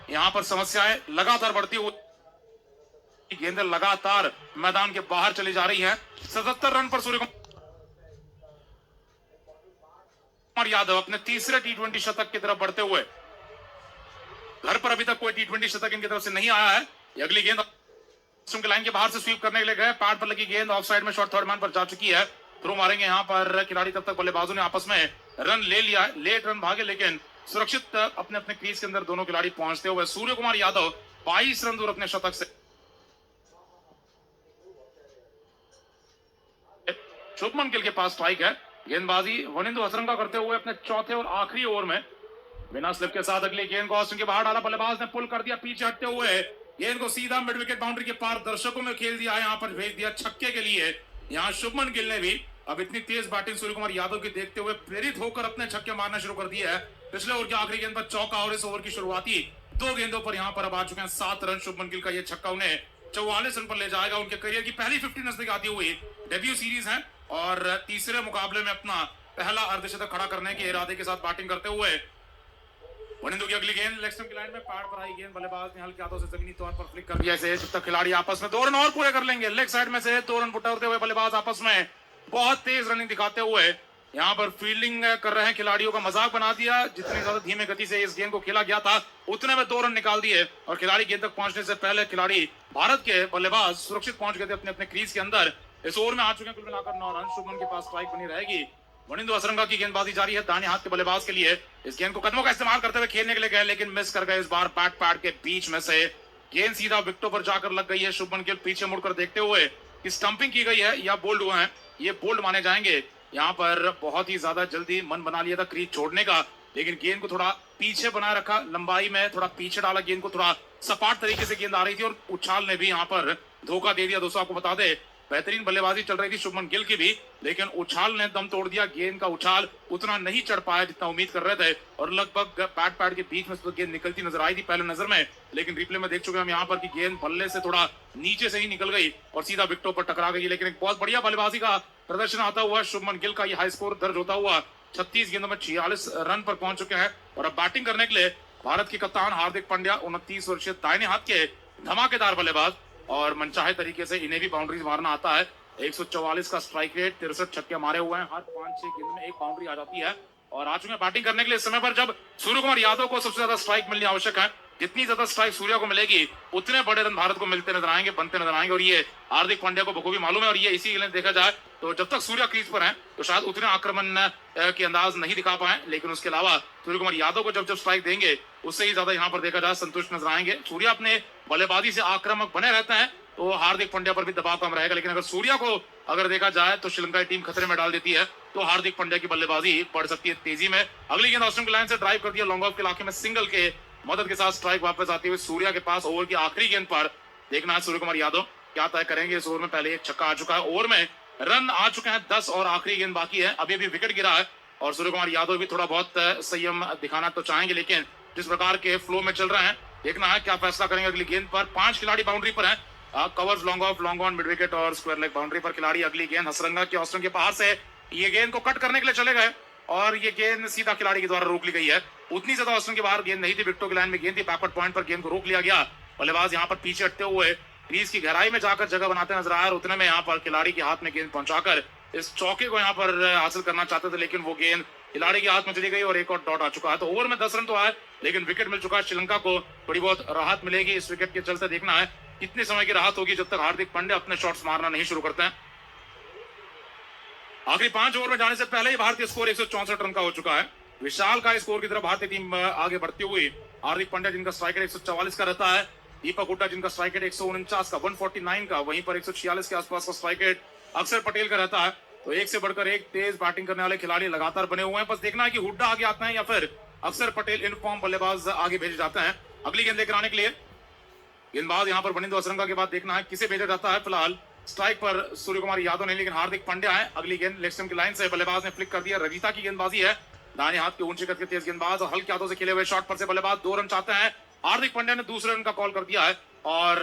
यहाँ पर समस्याएं लगातार बढ़ती हुई, गेंदें लगातार मैदान के बाहर चली जा रही हैं। 77 रन पर सूर्य कुमार यादव अपने तीसरे टी20 शतक की तरफ बढ़ते हुए। घर पर अभी तक कोई टी20 शतक इनकी तरफ से नहीं आया है। अगली गेंद के लाइन के बाहर से स्वीप करने के लिए गए, पैड पर लगी गेंद ऑफ साइड में शॉर्ट थर्ड मैन पर जा चुकी है। थ्रो मारेंगे यहाँ पर खिलाड़ी, तब तक बल्लेबाजों ने आपस में रन ले लिया, लेट रन भागे, लेकिन सुरक्षित अपने अपने क्रीज के अंदर दोनों खिलाड़ी पहुंचते हुए सूर्य कुमार यादव 22 रन दूर अपने शतक से। शुभमन गिल के पास स्ट्राइक है। गेंदबाजी वनिंदु हसरंगा करते हुए अपने चौथे और आखिरी ओवर में बिना स्लिप के साथ अगली गेंद को ऑस्टिन के बाहर डाला, बल्लेबाज ने पुल कर दिया पीछे हटते हुए, गेंद को सीधा मिड विकेट बाउंड्री के पार दर्शकों में खेल दिया, यहाँ पर भेज दिया छक्के के लिए। यहाँ शुभमन गिल ने भी अब इतनी तेज बैटिंग सूर्य कुमार यादव की देखते हुए प्रेरित होकर अपने छक्के मारना शुरू कर दिया है। पिछले ओवर की आखिरी गेंद पर चौका और इस ओवर की शुरुआती 2 गेंदों पर यहाँ पर अब आ चुके हैं 7 रन। शुभमन गिल का यह छक्का उन्हें 44 रन पर ले जाएगा। उनके करियर की पहली 50 नजदीक आती हुई डेब्यू सीरीज है और तीसरे मुकाबले में अपना पहला अर्धशतक खड़ा करने के इरादे के साथ बैटिंग करते हुए वनिंदु की अगली गेंद लेग स्टंप की लाइन में पैड पर आई गेंद, बल्लेबाज ने हल्के हाथों से जमीनी तौर पर फ्लिक कर दिया इसे। जब तक खिलाड़ी आपस में 2 रन और पूरे कर लेंगे, लेग साइड में से 2 रन पुटरते हुए बल्लेबाज आपस में बहुत तेज रनिंग दिखाते हुए यहाँ पर फील्डिंग कर रहे हैं, खिलाड़ियों का मजाक बना दिया। जितनी ज्यादा धीमे गति से इस गेंद को खेला गया था उतने में 2 रन निकाल दिए और खिलाड़ी गेंद तक पहुंचने से पहले खिलाड़ी भारत के बल्लेबाज सुरक्षित पहुंच गए थे अपने अपने क्रीज के अंदर। इस ओवर में आ चुके हैं कुल मिलाकर 9 रन। शुभमन के पास स्ट्राइक बनी रहेगी वनिंदु असरंगा की गेंदबाजी जारी है दाहिने हाथ के बल्लेबाज के लिए। इस गेंद को कदमों का इस्तेमाल करते हुए खेलने के लिए गए, लेकिन मिस कर गए। इस बार बैट पैड के बीच में से गेंद सीधा विकेटों पर जाकर लग गई है। शुभमन गिल पीछे मुड़कर देखते हुए कि स्टंपिंग की गई है या बोल्ड हुए हैं, ये बोल्ड माने जाएंगे। यहाँ पर बहुत ही ज्यादा जल्दी मन बना लिया था क्रीज छोड़ने का, लेकिन गेंद को थोड़ा पीछे बनाए रखा, लंबाई में थोड़ा पीछे डाला, गेंद को थोड़ा सपाट तरीके से गेंद आ रही थी और उछाल ने भी यहाँ पर धोखा दे दिया। दोस्तों आपको बता दे, बेहतरीन बल्लेबाजी चल रही थी शुभमन गिल की भी, लेकिन उछाल ने दम तोड़ दिया। गेंद का उछाल उतना नहीं चढ़ पाया जितना उम्मीद कर रहे थे और लगभग बैट पैड के बीच में से तो गेंद निकलती नजर आई थी पहले नजर में, लेकिन रिप्ले में देख चुके हम यहाँ पर कि गेंद बल्ले से थोड़ा नीचे से ही निकल गई और सीधा विकेटों पर टकरा गई। लेकिन एक बहुत बढ़िया बल्लेबाजी का प्रदर्शन आता हुआ शुभमन गिल का ये हाई स्कोर दर्ज होता हुआ 36 गेंदों में 46 रन पर पहुंच चुके हैं। और अब बैटिंग करने के लिए भारत के कप्तान हार्दिक पांड्या 29 वर्षीय दाहिने हाथ के धमाकेदार बल्लेबाज, और मनचाहे तरीके से इन्हें भी बाउंड्रीज मारना आता है। 144 का स्ट्राइक रेट, 63 छक्के मारे हुए हैं, हर 5-6 गेंद में एक बाउंड्री आ जाती है और आ चुके हैं बैटिंग करने के लिए। समय पर जब सूर्य कुमार यादव को सबसे ज्यादा स्ट्राइक मिलनी आवश्यक है, जितनी ज्यादा स्ट्राइक सूर्या को मिलेगी उतने बड़े रन भारत को मिलते नजर आएंगे, बनते नजर आएंगे, और ये हार्दिक पांड्या को बखूबी मालूम है। और ये इसी के लिए देखा जाए तो जब तक सूर्या क्रीज पर है तो शायद उतने आक्रमण के अंदाज नहीं दिखा पाए, लेकिन उसके अलावा सूर्य कुमार यादव को जब जब स्ट्राइक देंगे उससे ही ज्यादा यहाँ पर देखा जाए संतुष्ट नजर आएंगे। सूर्या अपने बल्लेबाजी से आक्रामक बने रहते हैं तो हार्दिक पांड्या पर भी दबाव कम रहेगा, लेकिन अगर सूर्या को अगर देखा जाए तो श्रीलंका की टीम खतरे में डाल देती है तो हार्दिक पांड्या की बल्लेबाजी बढ़ सकती है तेजी में। अगली गेंद ऑस्ट्रेलियन की लाइन से ड्राइव कर दिया, लॉन्ग ऑफ के इलाके में सिंगल के मदद के साथ स्ट्राइक वापस आती हुई सूर्या के पास। ओवर की आखिरी गेंद पर देखना है सूर्य कुमार यादव क्या तय करेंगे। इस ओवर में पहले एक छक्का आ चुका है, ओवर में रन आ चुके हैं 10 और आखिरी गेंद बाकी है। अभी अभी विकेट गिरा है और सूर्य कुमार यादव भी थोड़ा बहुत संयम दिखाना तो चाहेंगे, लेकिन जिस प्रकार के फ्लो में चल रहे हैं देखना है क्या फैसला करेंगे। अगली गेंद पर 5 खिलाड़ी बाउंड्री पर है, covers long off, long on, mid wicket और स्क्वायर लेग बाउंड्री पर खिलाड़ी। अगली गेंद हसरंगा के ऑस्ट्रेलिया के बाहर से ये गेंद को कट करने के लिए चले गए और ये गेंद सीधा खिलाड़ी के द्वारा रोक ली गई है। उतनी ज्यादा ऑस्ट्रेलिया के बाहर गेंद नहीं थी, विकेटों की लाइन में गेंद थी, बैकवर्ड पॉइंट पर गेंद को रोक लिया गया। बल्लेबाज यहाँ पर पीछे हटते हुए क्रीज की गहराई में जाकर जगह बनाते नजर आया और उतने में यहाँ पर खिलाड़ी के हाथ में गेंद पहुंचाकर इस चौके को यहाँ पर हासिल करना चाहते थे, लेकिन वो गेंद खिलाड़ी के हाथ में चली गई और एक और डॉट आ चुका है। तो ओवर में 10 रन तो आए, लेकिन विकेट मिल चुका है। श्रीलंका को थोड़ी बहुत राहत मिलेगी इस विकेट के चलते। देखना है कितने समय की राहत होगी जब तक हार्दिक पांड्या अपने शॉट्स मारना नहीं शुरू करते हैं। आखिरी 5 ओवर में जाने से पहले ही भारतीय स्कोर 164 रन का हो चुका है। विशाल का स्कोर की तरफ भारतीय टीम आगे बढ़ती हुई। हार्दिक पांड्या जिनका स्ट्राइक रेट 144 का रहता है, दीपक हुड्डा जिनका स्ट्राइक रेट 149 का, 149 का, वहीं पर 146 के आसपास का स्ट्राइक रेट अक्षर पटेल का रहता है। तो एक से बढ़कर एक तेज बैटिंग करने वाले खिलाड़ी लगातार बने हुए हैं। बस देखना है कि हुड्डा आगे आते हैं या फिर अक्षर पटेल इन फॉर्म बल्लेबाज आगे भेजे जाते हैं। अगली गेंद लेकर आने के लिए गेंदबाज यहाँ पर वनिंदु असरंगा के बाद देखना है किसे भेजा जाता है। फिलहाल स्ट्राइक पर सूर्य कुमार यादव नहीं, लेकिन हार्दिक पांड्या है। अगली गेंद लेग स्टंप की लाइन से बल्लेबाज ने फ्लिक कर दिया। रजिता की गेंदबाजी है, दाहिने हाथ के ऊंचे कद के तेज गेंदबाज और हल्के हाथों से खेले हुए शॉट पर से बल्लेबाज 2 रन चाहते हैं। हार्दिक पांड्या ने दूसरे रन का कॉल कर दिया है और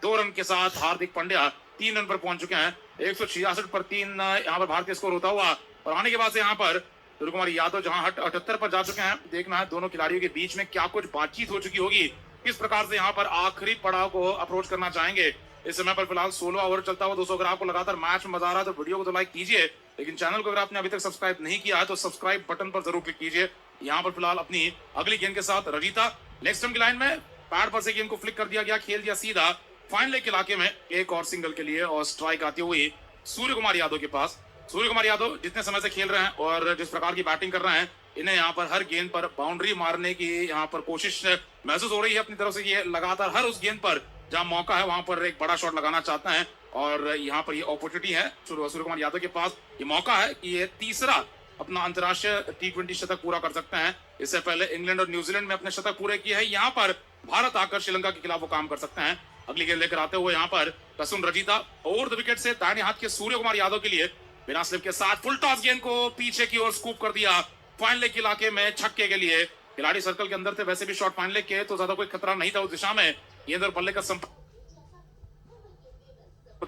2 रन के साथ हार्दिक पांड्या 3 रन पर पहुंच चुके हैं। 166 पर 3 यहाँ पर भारतीय स्कोर होता हुआ और आने के बाद से यहाँ पर सूर्य कुमार यादव जहां 78 पर जा चुके हैं। देखना है दोनों खिलाड़ियों के बीच में क्या कुछ बातचीत हो चुकी होगी, किस प्रकार से यहाँ पर आखिरी पड़ाव को अप्रोच करना चाहेंगे। इस समय पर फिलहाल 16 ओवर चलता हुआ। दोस्तों अगर आपको लगातार मैच में मजा आ रहा है तो वीडियो को तो लाइक कीजिए, लेकिन चैनल को अगर आपने अभी तक सब्सक्राइब नहीं किया है तो सब्सक्राइब बटन पर जरूर क्लिक कीजिए। यहाँ पर फिलहाल अपनी अगली गेंद के साथ रजिता लेग स्टंप की लाइन में पैड पर से गेंद को फ्लिक कर दिया गया, खेल दिया सीधा फाइन लेग के इलाके में एक और सिंगल के लिए और स्ट्राइक आती हुई सूर्य कुमार यादव के पास। सूर्य कुमार यादव जितने समय से खेल रहे हैं और जिस प्रकार की बैटिंग कर रहे हैं, इन्हें यहाँ पर हर गेंद पर बाउंड्री मारने की यहाँ पर कोशिश महसूस हो रही है अपनी तरफ से। ये लगातार हर उस गेंद पर जहां मौका है वहां पर एक बड़ा शॉट लगाना चाहते हैं और यहाँ पर ये अपॉर्चुनिटी है सूर्य कुमार यादव के पास। ये मौका है कि ये तीसरा अपना अंतर्राष्ट्रीय T20 शतक पूरा कर सकते हैं। इससे पहले इंग्लैंड और न्यूजीलैंड में अपने शतक पूरे किए हैं, यहाँ पर भारत आकर श्रीलंका के खिलाफ वो काम कर सकते हैं। अगली गेंद लेकर आते हुए यहाँ पर Kasun Rajitha over the wicket से दाहिने हाथ के सूर्य कुमार यादव के लिए बिना स्लिप के साथ फुल टॉस गेंद को पीछे की ओर स्कूप कर दिया फाइन लेग के इलाके में छक्के के लिए। खिलाड़ी सर्कल के अंदर थे, वैसे भी शॉट फाइन लेग के तो ज्यादा कोई खतरा नहीं था उस दिशा में। गेंद और बल्ले का संपर्क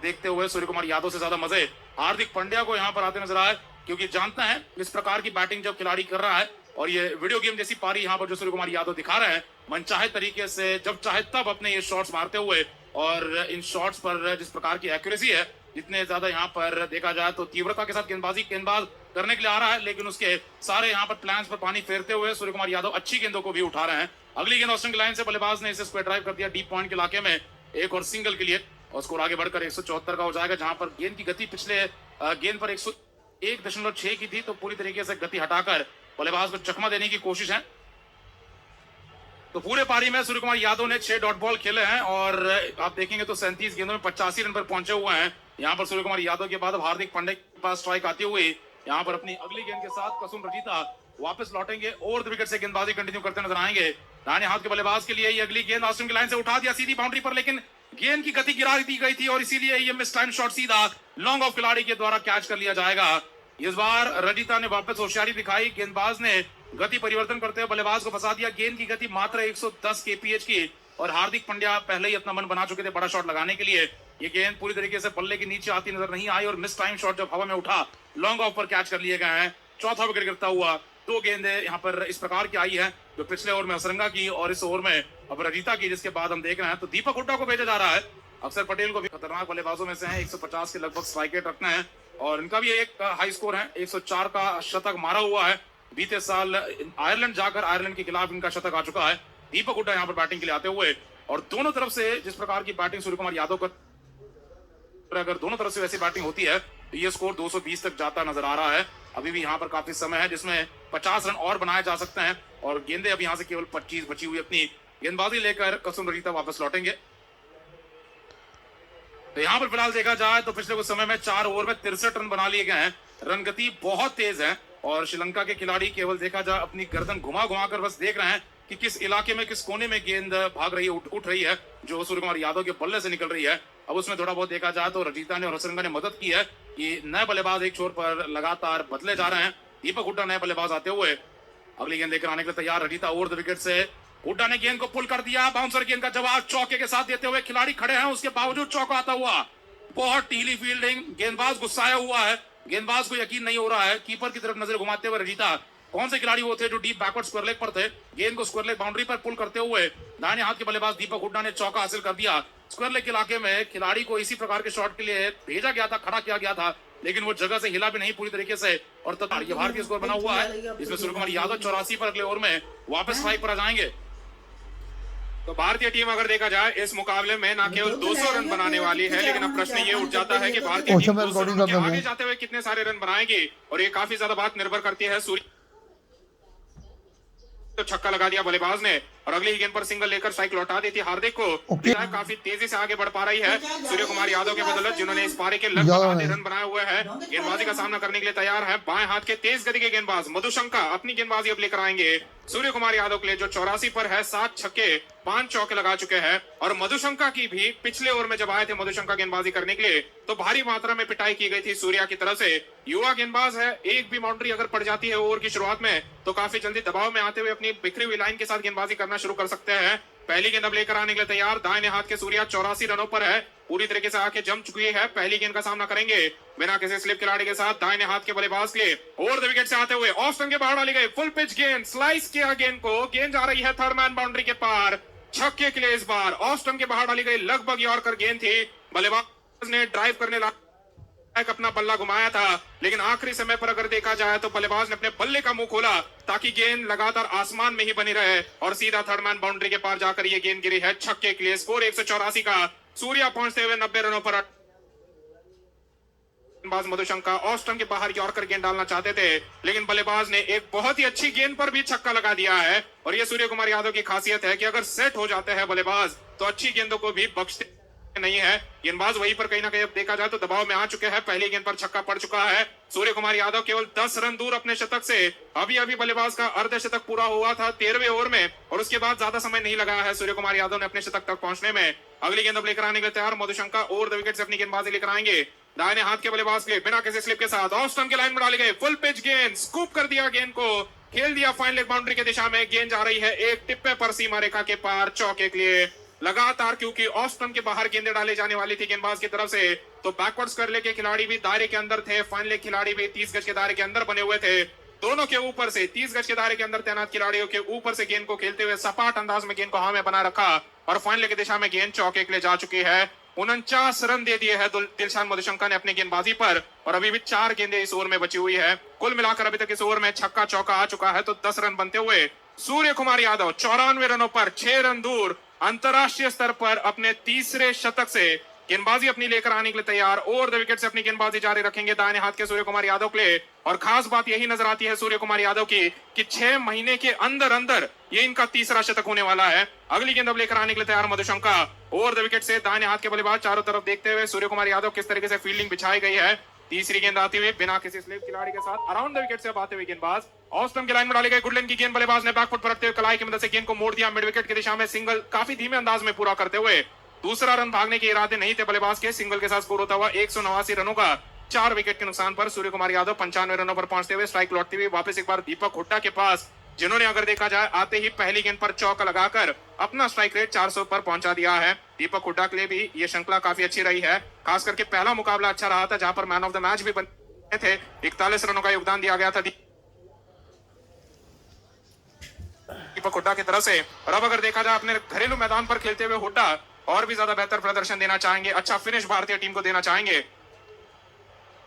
देखते हुए सूर्य कुमार यादव से ज्यादा मजे हार्दिक पांड्या को यहाँ पर आते नजर आए, क्योंकि जानते हैं इस प्रकार की बैटिंग जब खिलाड़ी कर रहा है और ये वीडियो गेम जैसी पारी यहाँ पर जो सूर्य कुमार यादव दिखा रहे हैं, मनचाहे तरीके से जब चाहे तब अपने ये शॉट्स मारते हुए और इन शॉट्स पर जिस प्रकार की एक्यूरेसी है, जितने ज्यादा यहाँ पर देखा जाए तो तीव्रता के साथ गेंदबाज करने के लिए आ रहा है, लेकिन उसके सारे यहाँ पर प्लान्स पर पानी फेरते हुए सूर्य कुमार यादव अच्छी गेंदों को भी उठा रहे हैं। अगली गेंद ऑस्ट्रेलियन लाइन से बल्लेबाज ने इसे स्क्वायर ड्राइव कर दिया डीप पॉइंट के इलाके में एक और सिंगल के लिए और स्कोर आगे बढ़कर 174 का हो जाएगा, जहां पर गेंद की गति पिछले गेंद पर 1.6 की थी, तो पूरी तरीके से गति हटाकर बल्लेबाज को चकमा देने की कोशिश है। तो पूरे पारी में सूर्य कुमार यादव ने 6 डॉट बॉल खेले हैं और आप देखेंगे तो 37 गेंदों में 85 रन पर पहुंचे हुए हैं। यहाँ पर सूर्य कुमार यादव के बाद अब हार्दिक पांड्या के पास स्ट्राइक आती हुई यहाँ पर अपनी अगली गेंद के साथ कसुम रजीता वापस लौटेंगे और द विकेट से गेंदबाजी कंटिन्यू करते नजर आएंगे। दाहिने हाथ के बल्लेबाज के लिए ये अगली गेंद ऑस्ट्रेलिया की लाइन से उठा दिया सीधी बाउंड्री पर, लेकिन गेंद की गति गिरा दी गई थी और इसीलिए ये मिस टाइम शॉट सीधा लॉन्ग ऑफ खिलाड़ी के द्वारा कैच कर लिया जाएगा। इस बार रजीता ने वापस होशियारी दिखाई, गेंदबाज ने गति परिवर्तन करते हुए बल्लेबाज को फंसा दिया। गेंद की गति मात्र 110 kph की और हार्दिक पांड्या पहले ही अपना मन बना चुके थे बड़ा शॉट लगाने के लिए। ये गेंद पूरी तरीके से बल्ले के नीचे आती नजर नहीं आई और मिस टाइम शॉट जब हवा में उठा लॉन्ग ऑफ पर कैच कर लिए गए हैं। चौथा विकेट गिरता हुआ 2 गेंदें यहाँ पर इस प्रकार की आई है जो पिछले ओवर में असरंगा की और इस ओवर में अब रजीता की, जिसके बाद हम देख रहे हैं तो दीपक हुड्डा को भेजा जा रहा है। अक्षर पटेल को भी खतरनाक बल्लेबाजों में से है, 150 के लगभग स्ट्राइक रेट रखना है और इनका भी एक हाई स्कोर है, 104 का शतक मारा हुआ है। बीते साल आयरलैंड जाकर आयरलैंड के खिलाफ इनका शतक आ चुका है। दीपक हुड्डा यहाँ पर बैटिंग के लिए आते हुए और दोनों तरफ से जिस प्रकार की बैटिंग सूर्य कुमार यादव कर, अगर दोनों तरफ से वैसी बैटिंग होती है तो ये स्कोर 220 तक जाता नजर आ रहा है। अभी भी यहाँ पर काफी समय है जिसमें 50 रन और बनाए जा सकते हैं और गेंदें अब यहाँ से केवल 25 बची हुई अपनी गेंदबाजी लेकर कसुम रजीता वापस लौटेंगे। तो यहाँ पर फिलहाल देखा जाए तो पिछले कुछ समय में 4 ओवर में 63 रन बना लिए गए हैं। रन गति बहुत तेज है और श्रीलंका के खिलाड़ी केवल देखा जाए अपनी गर्दन घुमा घुमा कर बस देख रहे हैं कि किस इलाके में किस कोने में गेंद भाग रही है, उठ रही है जो सूर्य कुमार यादव के बल्ले से निकल रही है। अब उसमें थोड़ा बहुत देखा जाए तो रजीता ने और हसरंगा ने मदद की है कि नए बल्लेबाज एक छोर पर लगातार बदले जा रहे हैं। दीपक हुड्डा नए बल्लेबाज आते हुए अगली गेंद लेकर आने के लिए तैयार। रजीता ओवर द विकेट से हुड्डा ने गेंद को पुल कर दिया, बाउंसर गेंद का जवाब चौके के साथ देते हुए खिलाड़ी खड़े हैं, उसके बावजूद चौका आता हुआ। बहुत टीली फील्डिंग, गेंदबाज गुस्साया हुआ है, गेंदबाज को यकीन नहीं हो रहा है। कीपर की तरफ नजर घुमाते हुए रजीता, कौन से खिलाड़ी वो थे जो डीप बैकवर्ड स्क्वायर लेग पर थे, गेंद को स्क्वायर लेग बाउंड्री पर पुल करते हुए दाहिने हाथ के बल्लेबाज दीपक हुड्डा ने चौका हासिल कर दिया। स्क्वायर लेग के इलाके में खिलाड़ी को इसी प्रकार के शॉट के लिए भेजा गया था, खड़ा किया गया था, लेकिन वो जगह से हिला भी नहीं पूरी तरीके से और तब ये भारतीय स्कोर बना हुआ है इसमें सूर्य कुमार यादव 84 पर अगले ओवर में वापस स्ट्राइक पर आ जाएंगे। तो भारतीय टीम अगर देखा जाए इस मुकाबले में न केवल 200 रन बनाने वाली है, लेकिन अब प्रश्न ये उठ जाता है कि भारतीय टीम 200 रन के आगे जाते हुए कितने सारे रन बनाएगी और ये काफी ज्यादा बात निर्भर करती है सूर्य तो छक्का लगा दिया बल्लेबाज ने और अगली ही गेंद पर सिंगल लेकर स्ट्राइक लौटा दी थी हार्दिक को। काफी तेजी से आगे बढ़ पा रही है सूर्य कुमार यादव के बदौलत, जिन्होंने इस पारी के लगभग आधे रन बनाए हुए हैं। गेंदबाजी का सामना करने के लिए तैयार है बाएं हाथ के तेज गति के गेंदबाज मधुशंका, अपनी गेंदबाजी अब लेकर आएंगे सूर्य कुमार यादव के लिए जो 84 पर है। 7 छक्के 5 चौके लगा चुके हैं और मधुशंका की भी पिछले ओवर में जब आए थे मधुशंका गेंदबाजी करने के लिए तो भारी मात्रा में पिटाई की गई थी सूर्या की तरफ से। युवा गेंदबाज है, एक भी बाउंड्री अगर पड़ जाती है ओवर की शुरुआत में तो काफी जल्दी दबाव में आते हुए अपनी बिखरी हुई लाइन के साथ गेंदबाजी करना शुरू कर सकते हैं। पहली गेंद अब लेकर आने के लिए तैयार, दाहिने हाथ के सूर्या 84 रनों पर है, पूरी तरीके से आके जम चुकी है। पहली गेंद का सामना करेंगे बिना किसी स्लिप खिलाड़ी के साथ दाहिने हाथ के बल्लेबाज के ओवर द विकेट से आते हुए ऑफ स्टंप के बाहर डाली गई फुल पिच गेंद, स्लाइस किया गेंद को, गेंद जा रही है थर्ड मैन बाउंड्री के पार, छक्के के लिए इस बार ऑफ स्टंप के बाहर डाली गई लगभग यॉर्कर गेंद थी। बल्लेबाज ने ड्राइव करने अपना बल्ला घुमाया था, लेकिन आखिरी समय पर अगर देखा जाए तो बल्लेबाज ने अपने बल्ले का मुंह खोला ताकि गेंद लगातार आसमान में ही बनी रहे और सीधा थर्ड मैन बाउंड्री के पार जाकर ये गेंद गिरी है छक्के के लिए। स्कोर 184 का, सूर्या पहुंचते हुए 90 रनों पर। गेंदबाज मधुशंका ऑफ स्टंप के बाहर यॉर्कर गेंद डालना चाहते थे, लेकिन बल्लेबाज ने एक बहुत ही अच्छी गेंद पर भी छक्का लगा दिया है और ये सूर्य कुमार यादव की खासियत है कि अगर सेट हो जाते हैं बल्लेबाज तो अच्छी गेंदों को भी बख्शते नहीं है। गेंदबाज वहीं पर कहीं ना कहीं देखा जाए तो दबाव में आ चुके हैं, पहली गेंद पर छक्का पड़ चुका है। सूर्य कुमार यादव केवल 10 रन दूर अपने शतक से। अभी अभी बल्लेबाज का अर्धशतक पूरा हुआ था 13वें ओवर में और उसके बाद ज्यादा समय नहीं लगाया है सूर्य कुमार यादव ने अपने शतक तक पहुंचने में। अगली गेंद अब लेकर आने के लिए तैयार मधुशंका ओवर द विकेट से अपनी गेंदबाजी लेकर आएंगे दाहिने हाथ के बल्लेबाज के बिना किसी स्लिप के साथ ऑफ स्टंप के लाइन में डाली गई फुल पिच गेंद, स्कूप कर दिया गेंद को, खेल दिया फाइन लेग बाउंड्री की दिशा में। गेंद जा रही है एक टिप्पे पर सीमा रेखा के पार चौके के लिए। लगातार क्योंकि ऑफ स्टंप के बाहर गेंदें डाले जाने वाली थी गेंदबाज की तरफ से तो बैकवर्ड स्क्वायर लेग के खिलाड़ी भी दायरे के अंदर थे, फाइन लेग खिलाड़ी भी 30 गज के दायरे के अंदर बने हुए थे। दोनों के ऊपर से 30 गज के दायरे के अंदर तैनात खिलाड़ियों के ऊपर से गेंद को खेलते हुए सपाट अंदाज में गेंद को हवा में बना रखा और फाइन लेग की दिशा में गेंद चौके के लिए जा चुकी है। 49 रन दे दिए हैं दिलशान मधुशंका ने अपनी गेंदबाजी पर और अभी भी 4 गेंदें इस ओवर में बची हुई है। कुल मिलाकर अभी तक इस ओवर में छक्का चौका आ चुका है तो 10 रन बनते हुए सूर्य कुमार यादव 94 रनों पर 6 रन दूर अंतरराष्ट्रीय स्तर पर अपने तीसरे शतक से गेंदबाजी अपनी लेकर आने के लिए तैयार, ओवर द विकेट से अपनी गेंदबाजी जारी रखेंगे दाहिने हाथ के सूर्य कुमार यादव के लिए। और खास बात यही नजर आती है सूर्य कुमार यादव की कि 6 महीने के अंदर अंदर ये इनका तीसरा शतक होने वाला है। अगली गेंद अब लेकर आने के लिए तैयार मधुशंका, ओवर द विकेट से दाहिने हाथ के बल्लेबाज चारों तरफ देखते हुए सूर्य कुमार यादव किस तरीके से फील्डिंग बिछाई गई है। तीसरी गेंद आती हुई बिना किसी स्लिप खिलाड़ी के साथ अराउंड द विकेट से अब आते हुए गेंदबाज ऑफ स्टंप की लाइन में डाली गई गुडलैंड की गेंद, बल्लेबाज ने बैकफुट पर रखते हुए कलाई की मदद से गेंद को मोड़ दिया मिड विकेट की दिशा में, सिंगल काफी धीमे अंदाज में पूरा करते हुए। दूसरा रन भागने के इरादे नहीं थे बल्लेबाज के, सिंगल के साथ स्कोर होता हुआ 189 रनों का 4 विकेट के नुकसान पर सूर्य कुमार यादव 95 रनों पर पहुंचते हुए स्ट्राइक लौटते हुए वापस एक बार दीपक हुड्डा के पास, जिन्होंने अगर देखा जाए आते ही पहली गेंद पर चौका लगाकर अपना स्ट्राइक रेट 400 पर पहुंचा दिया है। दीपक हुड्डा के लिए भी ये श्रृंखला काफी अच्छी रही है, खास करके पहला मुकाबला अच्छा रहा था जहां पर मैन ऑफ द मैच भी बने थे। 41 रनों का योगदान दिया गया था दीपक हुड्डा की तरफ से। और अब अगर देखा जाए अपने घरेलू मैदान पर खेलते हुए हुड्डा और भी ज्यादा बेहतर प्रदर्शन देना चाहेंगे, अच्छा फिनिश भारतीय टीम को देना चाहेंगे।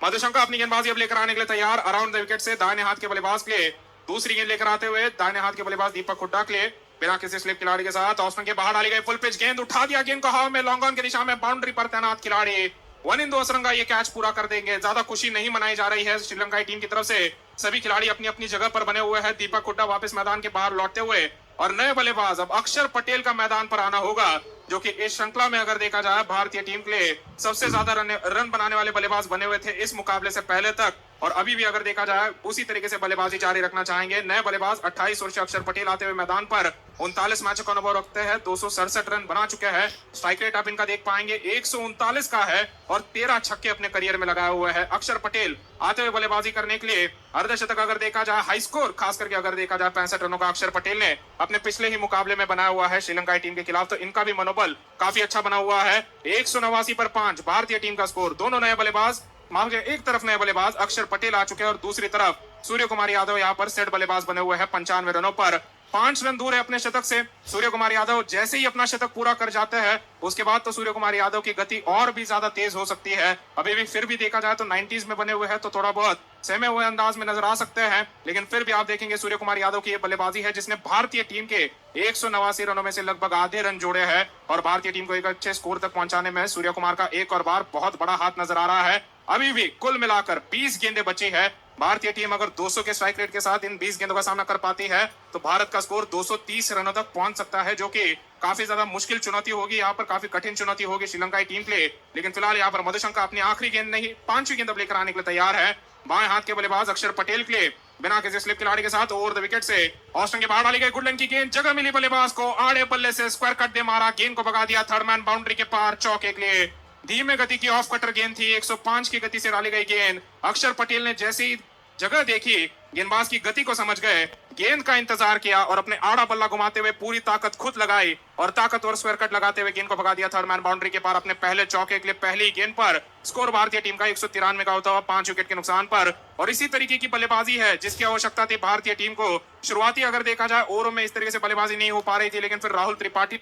मधुशंका अपनी गेंदबाजी अब लेकर आने के लिए तैयार, अराउंड द विकेट से दाहिने हाथ के बल्लेबाज के लिए दूसरी गेंद लेकर आते हुए दाहिने हाथ के बल्लेबाज दीपक हुड्डा के लिए बिना किसी स्लिप खिलाड़ी के साथ ऑफ स्टंप के बाहर डाली गई फुल पिच गेंद, उठा दिया गेंद को हवा में लॉन्ग ऑन की दिशा में, बाउंड्री पर तैनात खिलाड़ी 1 इन 2 असरंगा ये कैच पूरा कर देंगे। ज्यादा खुशी नहीं मनाई जा रही है श्रीलंकाई टीम की तरफ से, सभी खिलाड़ी अपनी अपनी जगह पर बने हुए हैं। दीपक हुड्डा वापस मैदान के बाहर लौटते हुए और नए बल्लेबाज अब अक्षर पटेल का मैदान पर आना होगा, जो कि इस श्रृंखला में अगर देखा जाए भारतीय टीम के लिए सबसे ज्यादा रन बनाने वाले बल्लेबाज बने हुए थे इस मुकाबले से पहले तक, और अभी भी अगर देखा जाए उसी तरीके से बल्लेबाजी जारी रखना चाहेंगे। नए बल्लेबाज 28 वर्षीय अक्षर पटेल आते हुए मैदान पर 39 मैचों का अनुभव रखते हैं, 267 रन बना चुके हैं। स्ट्राइक रेट आप इनका देख पाएंगे 139 का है और 13 छक्के अपने करियर में लगाए हुए हैं अक्षर पटेल आते हुए बल्लेबाजी करने के लिए। अर्धशतक अगर देखा जाए, हाई स्कोर खास करके अगर देखा जाए 65 रनों का अक्षर पटेल ने अपने पिछले ही मुकाबले में बनाया हुआ है श्रीलंकाई टीम के खिलाफ, तो इनका भी मनोबल काफी अच्छा बना हुआ है। 189 पर 5 भारतीय टीम का स्कोर। दोनों नए बल्लेबाज, एक तरफ नए बल्लेबाज अक्षर पटेल आ चुके हैं और दूसरी तरफ सूर्य कुमार यादव यहाँ पर सेट बल्लेबाज बने हुए हैं 95 रनों पर। 5 रन दूर है अपने शतक से। सूर्य कुमार यादव जैसे ही अपना शतक पूरा कर जाते हैं उसके बाद तो सूर्य कुमार यादव की गति और भी ज्यादा तेज हो सकती है। अभी भी फिर भी देखा जाए तो 90s में बने हुए हैं तो थोड़ा बहुत सहमे हुए अंदाज में नजर आ सकते हैं, लेकिन फिर भी आप देखेंगे सूर्य कुमार यादव की ये बल्लेबाजी है जिसने भारतीय टीम के 189 रनों में से लगभग आधे रन जोड़े हैं और भारतीय टीम को एक अच्छे स्कोर तक पहुंचाने में सूर्य कुमार का एक और बार बहुत बड़ा हाथ नजर आ रहा है। अभी भी कुल मिलाकर 20 गेंदें बची है। भारतीय टीम अगर 200 के स्ट्राइक रेट के साथ इन 20 गेंदों का सामना कर पाती है तो भारत का स्कोर 230 रनों तक पहुंच सकता है, जो कि काफी ज्यादा मुश्किल चुनौती होगी, यहाँ पर काफी कठिन चुनौती होगी श्रीलंकाई टीम के लिए। लेकिन फिलहाल यहाँ पर मधुशंका अपनी आखिरी गेंद नहीं 5वीं गेंद अब लेकर आने के लिए तैयार है। बाएं हाथ के बल्लेबाज अक्षर पटेल के लिए बिना किसी स्लिप खिलाड़ी के साथ ओवर द विकेट से ऑस्टन के बाहर डाली गई गुडलैंड की गेंद, जगह मिली बल्लेबाज को, आड़े बल्ले से स्क्वायर कट दे मारा, गेंद को भगा दिया थर्ड मैन बाउंड्री के पार चौके के लिए। धीमे गति की ऑफ कटर गेंद थी, 105 की गति से डाली गई गेंद। अक्षर पटेल ने जैसी ही जगह देखी गेंदबाज की गति को समझ गए, गेंद का इंतजार किया और अपने आड़ा बल्ला घुमाते हुए पूरी ताकत खुद लगाई और ताकतवर स्क्वायर कट लगाते हुए गेंद को भगा दिया थर्ड मैन बाउंड्री के पार अपने पहले चौके के लिए। पहली गेंद पर स्कोर भारतीय टीम का 193 का होता हुआ 5 विकेट के नुकसान पर। और इसी तरीके की बल्लेबाजी है जिसकी आवश्यकता थी भारतीय टीम को। शुरुआती अगर देखा जाए ओवरों में इस तरीके से बल्लेबाजी नहीं हो पा रही थी, लेकिन फिर राहुल त्रिपाठी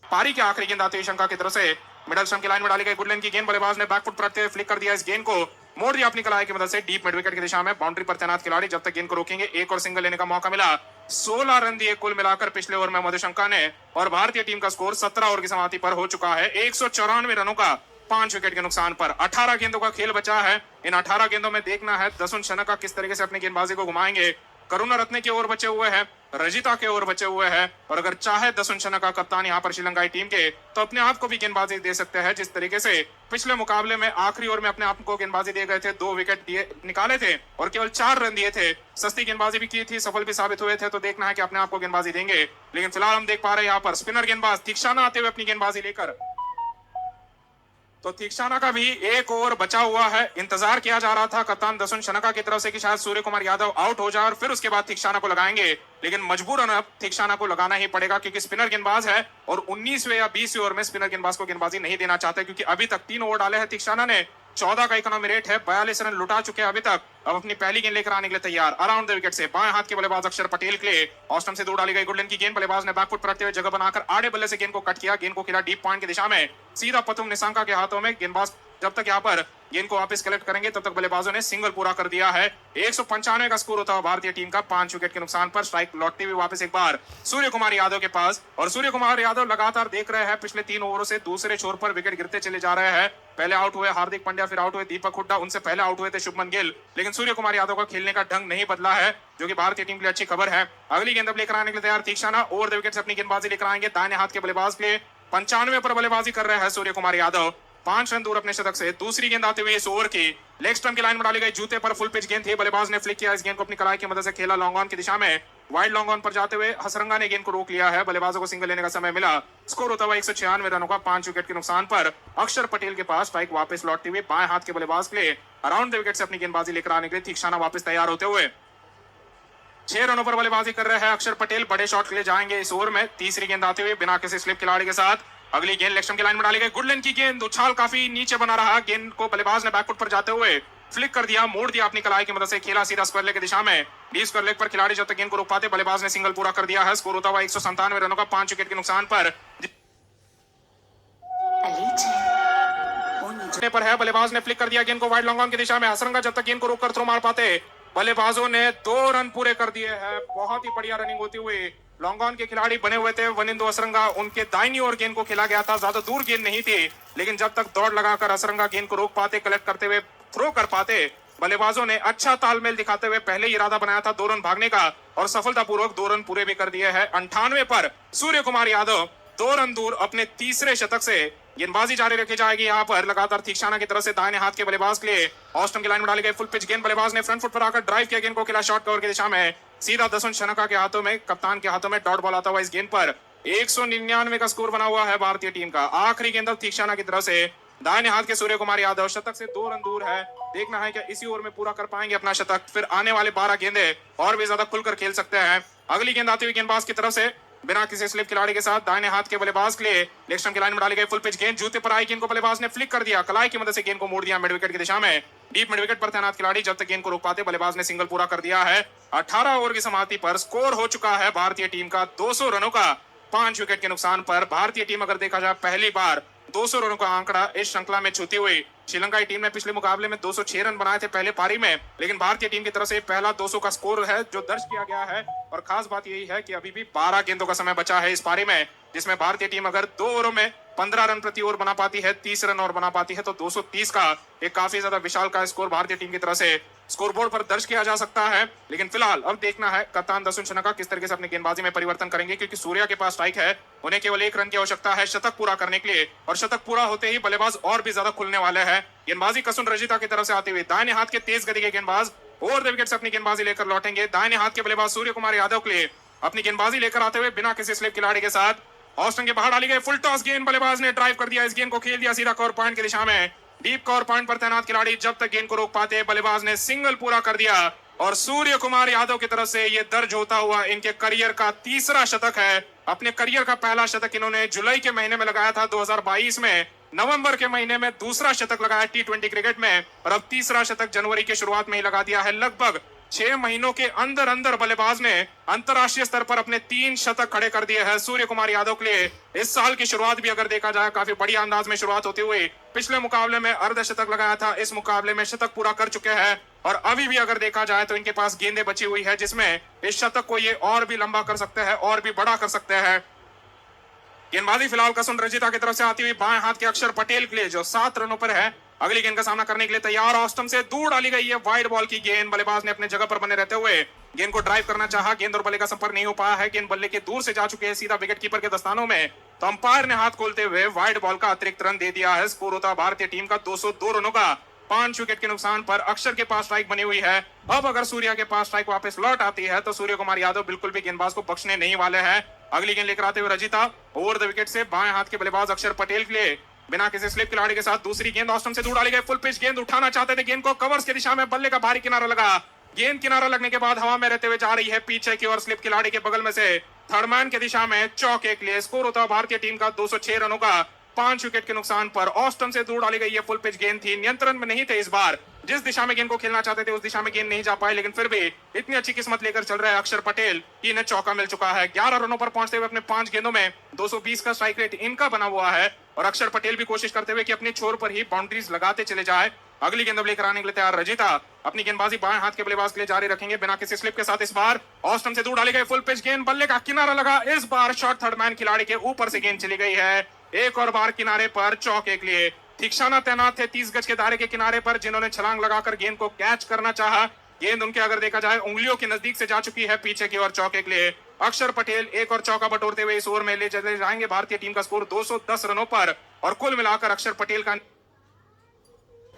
पारी के आखिरी गेंद आते हुए शंका की तरफ से मिडल स्टंप की लाइन में डाली गई गुडलैंड की गेंद, बल्लेबाज ने बैकफुट पर रखते हुए फ्लिक कर दिया इस गेंद को, मोड़ दिया अपनी कलाई की मदद से डीप मिड विकेट की दिशा में। बाउंड्री पर तैनात खिलाड़ी जब तक गेंद को रोकेंगे एक और सिंगल लेने का मौका मिला। 16 रन दिए कुल मिलाकर पिछले ओवर में मधुशंका ने और भारतीय टीम का स्कोर 17 ओवर की समाप्ति पर हो चुका है 194 रनों का 5 विकेट के नुकसान पर। 18 गेंदों का खेल बचा है। इन 18 गेंदों में देखना है दसुन शनका किस तरीके से अपनी गेंदबाजी को घुमाएंगे। करुणा रत्ने के ओवर बचे हुए हैं, रजिता के ओवर बचे हुए हैं और अगर चाहे दसुन शनका कप्तान यहाँ पर श्रीलंकाई टीम के तो अपने आप को भी गेंदबाजी दे सकते हैं जिस तरीके से पिछले मुकाबले में आखिरी ओवर में अपने आप को गेंदबाजी दे गए थे। 2 विकेट दिए निकाले थे और केवल 4 रन दिए थे। सस्ती गेंदबाजी भी की थी, सफल भी साबित हुए थे, तो देखना है कि अपने आप को गेंदबाजी देंगे। लेकिन फिलहाल हम देख पा रहे हैं यहाँ पर स्पिनर गेंदबाज तीक्षाना आते हुए अपनी गेंदबाजी लेकर, तो तीक्षाना का भी एक ओवर बचा हुआ है। इंतजार किया जा रहा था कप्तान दसुन शनका की तरफ से कि शायद सूर्य कुमार यादव आउट हो जाए और फिर उसके बाद तीक्षाना को लगाएंगे, लेकिन मजबूरन अब तीक्षाना को लगाना ही पड़ेगा क्योंकि स्पिनर गेंदबाज है और 19वें या 20वें ओवर में स्पिनर गेंदबाज को गेंदबाजी नहीं देना चाहते, क्योंकि अभी तक 3 ओवर डाले हैं तीक्षाना ने, 14 का इकोनॉमी रेट है, 42 रन लुटा चुके हैं अभी तक। अब अपनी पहली गेंद लेकर आने के लिए तैयार अराउंड द विकेट से बाएं हाथ के बल्लेबाज अक्षर पटेल के लिए ऑस्टम से दूर डाली गई गुडलैंड की गेंद, बल्लेबाज ने बैकफुट पर रखते हुए जगह बनाकर आड़े बल्ले से गेंद को कट किया, गेंद को खेला डीप पॉइंट की दिशा में, सीधा पतुम निशंका के हाथों में। गेंदबाज जब तक यहाँ पर गेंद को वापस कलेक्ट करेंगे तब तक बल्लेबाजों ने सिंगल पूरा कर दिया है। 195 का स्कोर होता है भारतीय टीम का 5 विकेट के नुकसान पर। स्ट्राइक लौटती हुई वापस एक बार सूर्य कुमार यादव के पास, और सूर्य कुमार यादव लगातार देख रहे हैं पिछले 3 ओवरों से दूसरे छोर पर विकेट गिरते चले जा रहे हैं। पहले आउट हुए हार्दिक पांड्या, फिर आउट हुए दीपक हुड्डा, उनसे पहले आउट हुए थे शुभमन गिल, लेकिन सूर्य कुमार यादव का खेलने का ढंग नहीं बदला है, जो कि भारतीय टीम के लिए अच्छी खबर है। अगली गेंद अब लेकर आने के लिए तैयार तीक्षाना, ओवर द विकेट से अपनी गेंदबाजी लेकर आएंगे दाहिने हाथ के बल्लेबाज के लिए। 95 पर बल्लेबाजी कर रहे हैं सूर्य कुमार यादव, 5 रन दूर अपने शतक से। दूसरी गेंद आते हुए इस ओवर की लेग स्टंप की लाइन में डाली गई, जूते पर फुल पिच गेंद थी, बल्लेबाज ने फ्लिक किया, इस गेंद को अपनी कलाई की मदद से खेला लॉन्ग ऑन की दिशा में। वाइड लॉन्ग ऑन पर जाते हुए हसरंगा ने गेंद को रोक लिया है, बल्लेबाजों को सिंगल लेने का समय मिला। स्कोर होता हुआ 196 रनों का 5 विकेट के नुकसान पर। अक्षर पटेल के पास स्ट्राइक वापस लौटती हुई बाएं हाथ के बल्लेबाज के लिए अराउंड द विकेट से अपनी गेंदबाजी लेकर आने के लिए तीक्षाना वापस तैयार होते हुए 6 रनों पर बल्लेबाजी कर रहे हैं अक्षर पटेल। बड़े शॉट के लिए जाएंगे इस ओवर में। तीसरी गेंद आते हुए बिना किसी स्लिप खिलाड़ी के साथ अगली गेंद लेग स्टंप की लाइन में डाली गई, गुडलैंड की गेंद, उछाल काफी नीचे बना रहा, गेंद को बल्लेबाज ने बैकफुट पर जाते हुए फ्लिक कर दिया, मोड़ दिया अपनी कलाई की मदद से, खेला सीधा स्क्वायर लेग की दिशा में। डी स्क्वायर लेग पर खिलाड़ी जब तक गेंद को रोक पाते बल्लेबाज ने सिंगल पूरा कर दिया है। स्कोर होता हुआ 197 रनों का 5 विकेट के नुकसान पर। पर है बल्लेबाज ने फ्लिक कर दिया गेंद को वाइड लॉन्ग ऑन की दिशा में। हसरंगा जब तक गेंद को रोककर थ्रो मार पाते बल्लेबाजों ने 2 रन पूरे कर दिए हैं। बहुत ही बढ़िया रनिंग होती हुई लॉन्ग ऑन के खिलाड़ी बने हुए थे वनिंदु हसरंगा, उनके दाहिनी ओर गेंद को खेला गया था, ज्यादा दूर गेंद नहीं थी, लेकिन जब तक दौड़ लगाकर हसरंगा गेंद को रोक पाते, कलेक्ट करते हुए थ्रो कर पाते, बल्लेबाजों ने अच्छा तालमेल दिखाते हुए पहले ही इरादा बनाया था 2 रन भागने का, और सफलतापूर्वक 2 रन पूरे भी कर दिए हैं। 98 पर सूर्य कुमार यादव 2 रन दूर अपने तीसरे शतक से। गेंदबाजी जारी रखी जाएगी यहाँ पर लगातार तीक्षाना की तरफ से दाहिने हाथ के बल्लेबाज के लिए। ऑस्टन की लाइन में डाली गई फुल पिच गेंद, बल्लेबाज ने फ्रंट फुट पर आकर ड्राइव किया, गेंद को खेला शॉर्ट कवर की दिशा में, सीधा दसुन शनका के हाथों में, कप्तान के हाथों में डॉट बॉल आता हुआ इस गेंद पर। 199 का स्कोर बना हुआ है भारतीय टीम का। आखिरी गेंद तीक्षाना की तरफ से दाहिने हाथ के सूर्य कुमार यादव शतक से 2 रन दूर है। देखना है कि इसी ओवर में पूरा कर पाएंगे अपना शतक, फिर आने वाले 12 गेंदे और भी ज्यादा खुलकर खेल सकते हैं। अगली गेंद आती हुई गेंदबाज की तरफ से बिना किसी स्लिप खिलाड़ी के साथ दाहिने हाथ के बल्लेबाज के लिए लेग स्टंप की लाइन में डाली गई फुल पिच गेंद, जूते पर आई गेंद को बल्लेबाज ने फ्लिक कर दिया, कलाई की मदद से गेंद को मोड़ दिया मिड विकेट की दिशा में। डीप मिड विकेट पर तैनात खिलाड़ी जब तक गेंद को रोक पाते बल्लेबाज ने सिंगल पूरा कर दिया है। 18 ओवर की समाप्ति पर स्कोर हो चुका है भारतीय टीम का 200 रनों का 5 विकेट के नुकसान पर। भारतीय टीम अगर देखा जाए पहली बार 200 रनों का आंकड़ा इस श्रृंखला में छूती हुई। श्रीलंका की टीम ने पिछले मुकाबले में 206 रन बनाए थे पहले पारी में, लेकिन भारतीय टीम की तरफ से पहला 200 का स्कोर है जो दर्ज किया गया है। और खास बात यही है कि अभी भी 12 गेंदों का समय बचा है इस पारी में, जिसमें भारतीय टीम अगर 2 ओवरों में 15 रन प्रति ओवर बना पाती है, 30 रन और बना पाती है, तो 230 का एक काफी ज्यादा विशाल का स्कोर भारतीय टीम की तरफ से स्कोरबोर्ड पर दर्ज किया जा सकता है। लेकिन फिलहाल अब देखना है कप्तान दसुन शनका किस तरीके से अपनी गेंदबाजी में परिवर्तन करेंगे, क्योंकि सूर्या के पास स्ट्राइक है, उन्हें केवल 1 रन की आवश्यकता है शतक पूरा करने के लिए, और शतक पूरा होते ही बल्लेबाज और भी ज्यादा खुलने वाले हैं। गेंदबाजी कसुन रजिता की तरफ से आते हुए दाहिने हाथ के तेज गति के गेंदबाज ओवर द विकेट से अपनी गेंदबाजी लेकर लौटेंगे। दाहिने हाथ के बल्लेबाज सूर्य कुमार यादव के लिए अपनी गेंदबाजी लेकर आते हुए बिना किसी स्लिप खिलाड़ी के साथ ऑस्टन के बाहर डाली गई फुल टॉस गेंद, बल्लेबाज ने ड्राइव कर दिया, इस गेंद को खेल दिया सीधा कवर पॉइंट की दिशा में। डीप कवर पॉइंट पर तैनात खिलाड़ी जब तक गेंद को रोक पाते बल्लेबाज ने सिंगल पूरा कर दिया, और सूर्य कुमार यादव की तरफ से ये दर्ज होता हुआ इनके करियर का तीसरा शतक है। अपने करियर का पहला शतक इन्होंने जुलाई के महीने में लगाया था 2022 में, नवंबर के महीने में दूसरा शतक लगाया T20 क्रिकेट में, और अब तीसरा शतक जनवरी की शुरुआत में ही लगा दिया है। लगभग 6 महीनों के अंदर अंदर बल्लेबाज ने अंतरराष्ट्रीय स्तर पर अपने 3 शतक खड़े कर दिए हैं सूर्य कुमार यादव के लिए। इस साल की शुरुआत भी अगर देखा जाए काफी बढ़िया अंदाज में शुरुआत होती हुई, पिछले मुकाबले में अर्धशतक लगाया था, इस मुकाबले में शतक पूरा कर चुके हैं, और अभी भी अगर देखा जाए तो इनके पास गेंदें बची हुई है जिसमें इस शतक को ये और भी लंबा कर सकते हैं और भी बड़ा कर सकते हैं। गेंदबाजी फिलहाल कसुन रजिता की तरफ से आती हुई बाएं हाथ के अक्षर पटेल के लिए जो 7 रनों पर है। अगली गेंद का सामना करने के लिए तैयार, ऑस्टन से दूर डाली गई है वाइड बॉल की गेंद, बल्लेबाज ने अपने जगह पर बने रहते हुए गेंद को ड्राइव करना चाहा, गेंद और बल्ले का संपर्क नहीं हो पाया है, गेंद बल्ले के दूर से जा चुके हैं सीधा विकेट कीपर के दस्तानों में, तो अंपायर ने हाथ खोलते हुए वाइड बॉल का अतिरिक्त रन दे दिया है। स्कोर होता भारतीय टीम का 202 रनों का 5 विकेट के नुकसान पर। अक्षर के पास स्ट्राइक बनी हुई है, अब अगर सूर्या के पास स्ट्राइक वापस लौट आती है तो सूर्य कुमार यादव बिल्कुल भी गेंदबाज को बख्शने नहीं वाले हैं। अगली गेंद लेकर आते हुए रजिता ओवर द विकेट से बाएं हाथ के बल्लेबाज अक्षर पटेल के लिए बिना किसी स्लिप खिलाड़ी के साथ दूसरी गेंद ऑस्टन से दूर डाली गई फुल पिच गेंद, उठाना चाहते थे गेंद को कवर्स की दिशा में, बल्ले का भारी किनारा लगा, गेंद किनारा लगने के बाद हवा में रहते हुए जा रही है पीछे की ओर स्लिप खिलाड़ी के बगल में से थर्ड मैन की दिशा में चौके के लिए। स्कोर होता है भारतीय टीम का 206 रनों का 5 विकेट के नुकसान पर। ऑस्टन से दूर डाली गई ये फुल पिच गेंद थी, नियंत्रण में नहीं थे इस बार। जिस दिशा में गेंद को खेलना चाहते थे उस दिशा में गेंद नहीं जा पाए, लेकिन फिर भी इतनी अच्छी किस्मत लेकर चल रहे हैं अक्षर पटेल कि इन्हें चौका मिल चुका है। 11 रनों पर पहुंचते हुए अपने 5 गेंदों में 220 का स्ट्राइक रेट इनका बना हुआ है और अक्षर पटेल भी कोशिश करते हुए कि अपने छोर पर ही बाउंड्रीज लगाते चले जाए। अगली गेंद अब लेकर आने के लिए तैयार रजिता। अपनी गेंदबाजी बाएं हाथ के बल्लेबाज के लिए जारी रखेंगे बिना किसी स्लिप के साथ। इस बार ऑस्टन से दूर डाली गई फुल पिच गेंद, बल्ले का किनारा लगा। इस बार शॉट थर्ड मैन खिलाड़ी के ऊपर से गेंद चली गई है। एक और बार किनारे पर चौके के लिए थिक्साना तैनात थे 30 गज के दायरे के किनारे पर, जिन्होंने छलांग लगाकर गेंद को कैच करना चाहा। गेंद उनके अगर देखा जाए उंगलियों के नजदीक से जा चुकी है पीछे की ओर। चौके के लिए अक्षर पटेल एक और चौका बटोरते हुए इस ओवर में ले चले जाएंगे भारतीय टीम का स्कोर 210 रनों पर। और कुल मिलाकर अक्षर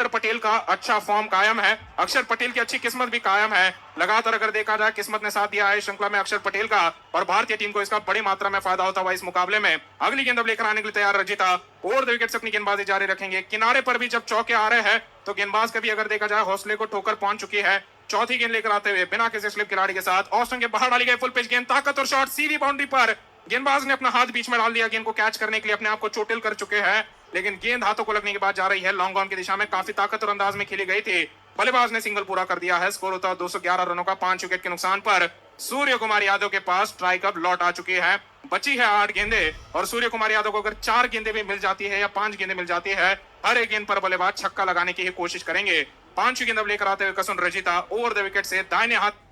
पटेल का अच्छा फॉर्म कायम है, अक्षर पटेल की अच्छी किस्मत भी कायम है। लगातार अगर देखा जाए किस्मत ने साथ दिया है श्रृंखला में अक्षर पटेल का और भारतीय टीम को इसका बड़ी मात्रा में फायदा होता हुआ इस मुकाबले में। अगली गेंद अब लेकर आने के लिए तैयार रजिता। ओवर द विकेट से अपनी गेंदबाजी जारी रखेंगे। किनारे पर भी जब चौके आ रहे हैं तो गेंदबाज का भी अगर देखा जाए हौसले को ठोकर पहुंच चुकी है। चौथी गेंद लेकर आते हुए बिना किसी स्लिप खिलाड़ी के साथ ऑस्टन के बाहर डाली गई फुल पिच गेंद, ताकत और शॉट सीधी बाउंड्री पर। गेंदबाज ने अपना हाथ बीच में डाल दिया गेंद को कैच करने के लिए, अपने आप को चोटिल कर चुके हैं, लेकिन गेंद हाथों को लगने के बाद जा रही है लॉन्ग ऑन की दिशा में। काफी ताकत और अंदाज में खेली गई थी। बल्लेबाज ने सिंगल पूरा कर दिया है। स्कोर होता है 211 रनों का 5 विकेट के नुकसान पर। सूर्य कुमार यादव के पास स्ट्राइक अब लौट आ चुकी है। बची है 8 गेंदें और सूर्य कुमार यादव को अगर 4 गेंदें भी मिल जाती है या 5 गेंदें मिल जाती है, हर एक गेंद पर बल्लेबाज छक्का लगाने की ही कोशिश करेंगे। 5वीं गेंद अब लेकर आते हुए Kasun Rajitha over the wicket से दाहिने हाथ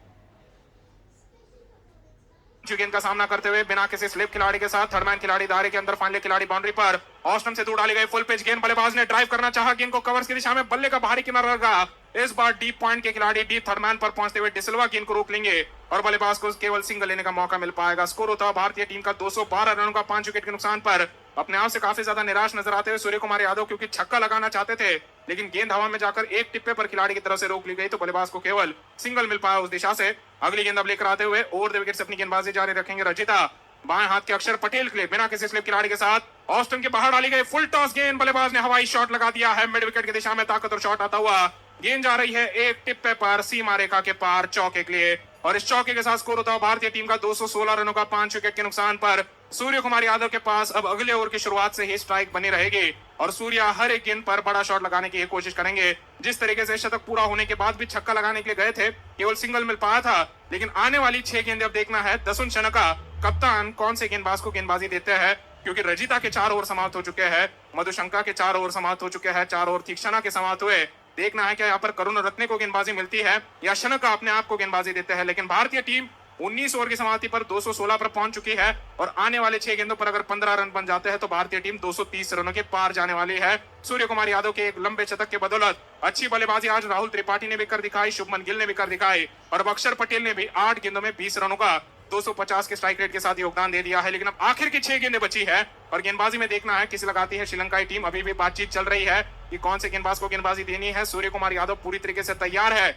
गेंद का सामना करते हुए बिना किसी स्लिप खिलाड़ी के साथ थर्ड मैन खिलाड़ी दायरे के अंदर, फाइनल खिलाड़ी बाउंड्री पर। ऑस्टन से दूर डाली गई फुल पिच गेंद, बल्लेबाज ने ड्राइव करना चाहा गेंद को कवर्स की दिशा में, बल्ले का बाहरी किनारा लगा। इस बार डीप पॉइंट के खिलाड़ी डीप थर्ड मैन पर पहुंचते हुए डिसिल्वा गेंद को रोक लेंगे और बल्लेबाज को केवल सिंगल लेने का मौका मिल पाएगा। स्कोर होता है भारतीय टीम का 212 रनों का 5 विकेट के नुकसान पर। अपने आप से काफी ज्यादा निराश नजर आते हुए सूर्य कुमार यादव, क्योंकि छक्का लगाना चाहते थे लेकिन गेंद हवा में जाकर एक टिप्पे पर खिलाड़ी की तरफ से रोक ली गई तो बल्लेबाज को केवल सिंगल मिल पाया उस दिशा से। अगली गेंद अब लेकर आते हुए ओवर द विकेट से अपनी गेंदबाजी जारी रखेंगे रजिता। बाएं हाथ के अक्षर पटेल के लिए बिना किसी स्लिप खिलाड़ी के साथ ऑस्टन के बाहर डाली गई फुल टॉस गेंद, बल्लेबाज ने हवाई शॉट लगा दिया है मिड विकेट की दिशा में। ताकत और शॉट आता हुआ गेंद जा रही है एक टिप्पे पर सीमा रेखा के पार चौके के लिए और इस चौके के साथ स्कोर होता है भारतीय टीम का 216 रनों का 5 विकेट के नुकसान पर। सूर्य कुमार यादव के पास अब अगले ओवर की शुरुआत से ही स्ट्राइक बनी रहेगी और सूर्या हर एक गेंद पर बड़ा शॉट लगाने की कोशिश करेंगे। जिस तरीके से शतक पूरा होने के बाद भी छक्का लगाने के लिए गए थे, केवल सिंगल मिल पाया था, लेकिन आने वाली 6 गेंदें अब देखना है दसुन शनका कप्तान कौन से गेंदबाज को गेंदबाजी देते हैं, क्योंकि रजिता के 4 ओवर समाप्त हो चुके हैं, मधुशंका के 4 ओवर समाप्त हो चुके हैं, 4 ओवर थिक्साना के समाप्त हुए। देखना है कि यहाँ पर करुण रत्ने को गेंदबाजी मिलती है या शनका अपने आप को गेंदबाजी देते हैं। लेकिन भारतीय टीम 19 ओवर की समाप्ति पर 216 पर पहुंच चुकी है और आने वाले 6 गेंदों पर अगर 15 रन बन जाते हैं तो भारतीय टीम 230 रनों के पार जाने वाली है। सूर्य कुमार यादव के एक लंबे शतक के बदौलत अच्छी बल्लेबाजी आज राहुल त्रिपाठी ने भी कर दिखाई, शुभमन गिल ने भी कर दिखाई और अब अक्षर पटेल ने भी 8 गेंदों में 20 रनों का 250 के स्ट्राइक रेट के साथ योगदान दे दिया है। लेकिन अब आखिर की 6 गेंदें बची है और गेंदबाजी में देखना है किसे लगाती है श्रीलंकाई टीम। अभी भी बातचीत चल रही है कि कौन से गेंदबाज को गेंदबाजी देनी है। सूर्य कुमार यादव पूरी तरीके से तैयार है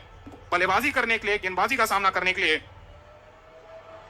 बल्लेबाजी करने के लिए, गेंदबाजी का सामना करने के लिए।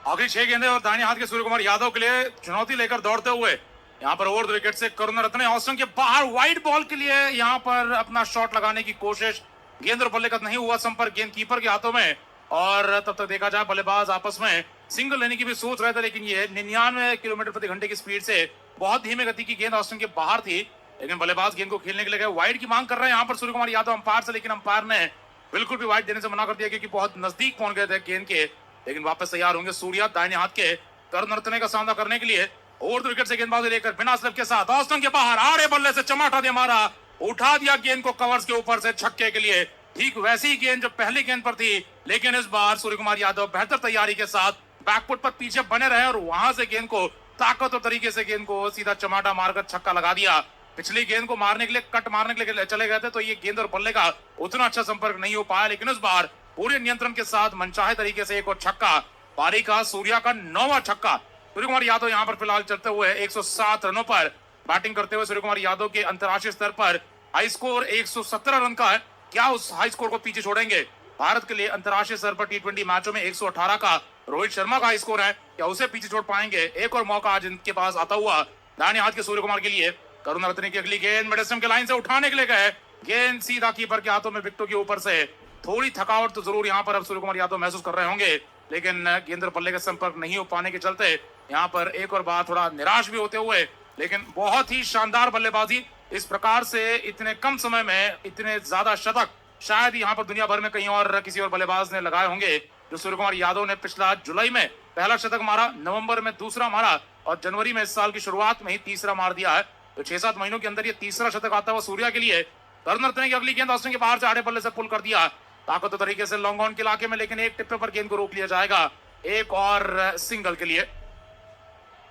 आखिरी 6 गेंदें और दाहिने हाथ के सूर्य कुमार यादव के लिए चुनौती लेकर दौड़ते हुए यहाँ पर ओवर द विकेट से करुण रत्ने ऑस्टन के बाहर वाइड बॉल के लिए यहाँ पर अपना शॉट लगाने की कोशिश। गेंद और बल्ले का नहीं हुआ संपर्क गेंद कीपर के हाथों में और तब तक देखा जाए बल्लेबाज आपस में सिंगल लेने की भी सोच रहे थे, लेकिन ये 99 किलोमीटर प्रति घंटे की स्पीड से बहुत धीमे गति की गेंद ऑस्टन के बाहर थी। लेकिन बल्लेबाज गेंद को खेलने के लिए वाइड की मांग कर रहे हैं यहाँ पर सूर्य कुमार यादव अंपायर से, लेकिन अंपायर ने बिल्कुल भी वाइड देने से मना कर दिया क्योंकि बहुत नजदीक पहुंच गए थे गेंद के। लेकिन वापस तैयार होंगे सूर्या दाहिने हाथ के करुण रत्ने का सामना करने के लिए। ओवर द विकेट से गेंदबाजी लेकर बिना स्लिप के साथ ऑस्टन के बाहर आड़े बल्ले से चमाटा दिया, मारा, उठा दिया गेंद को कवर्स के ऊपर से छक्के के लिए। ठीक वैसी ही गेंद जो पहली गेंद पर थी, लेकिन इस बार सूर्य कुमार यादव बेहतर तैयारी के साथ बैकफुट पर पीछे बने रहे और वहां से गेंद को ताकत और तरीके से गेंद को सीधा चमाटा मारकर छक्का लगा दिया। पिछली गेंद को मारने के लिए कट मारने के लिए चले गए थे तो ये गेंद और बल्ले का उतना अच्छा संपर्क नहीं हो पाया, लेकिन इस बार पूरे नियंत्रण के साथ मनचाहे तरीके से एक और छक्का, पारी का सूर्या का 9वां छक्का। सूर्य कुमार यादव यहाँ पर फिलहाल चलते हुए 107 रनों पर बैटिंग करते हुए सूर्य कुमार यादव के अंतर्राष्ट्रीय स्तर पर हाई स्कोर 117 रन का है। क्या उस हाई स्कोर को पीछे छोड़ेंगे? भारत के लिए अंतर्राष्ट्रीय स्तर पर T20 मैचों में 118 का रोहित शर्मा का हाई स्कोर है, क्या उसे पीछे छोड़ पाएंगे? एक और मौका आज इनके पास आता हुआ दाहिने हाथ के सूर्य कुमार के लिए। करुण रत्ने की अगली गेंद मिडस्टम के लाइन से उठाने के लिए गए, गेंद सीधा कीपर के हाथों में विकेटों के ऊपर से। थोड़ी थकावट तो जरूर यहाँ पर अब सूर्य कुमार यादव महसूस कर रहे होंगे, लेकिन गेंद और बल्ले का संपर्क नहीं हो पाने के चलते यहाँ पर एक और बार थोड़ा निराश भी होते हुए लेकिन बहुत ही शानदार बल्लेबाजी। इस प्रकार से इतने कम समय में इतने ज्यादा शतक शायद यहाँ पर दुनिया भर में कहीं और किसी और बल्लेबाज ने लगाए होंगे। जो सूर्य कुमार यादव ने पिछला जुलाई में पहला शतक मारा, नवंबर में दूसरा मारा और जनवरी में इस साल की शुरुआत में ही तीसरा मार दिया है। तो 6-7 महीनों के अंदर ये तीसरा शतक आता हुआ सूर्या के लिए। टर्नर ने अगली गेंद ऑस्टिन के बाहर से आड़े बल्ले से पुल कर दिया ताकतवर तरीके से लॉन्ग ऑन के इलाके में, लेकिन एक टिप्पे पर गेंद को रोक लिया जाएगा एक और सिंगल के लिए।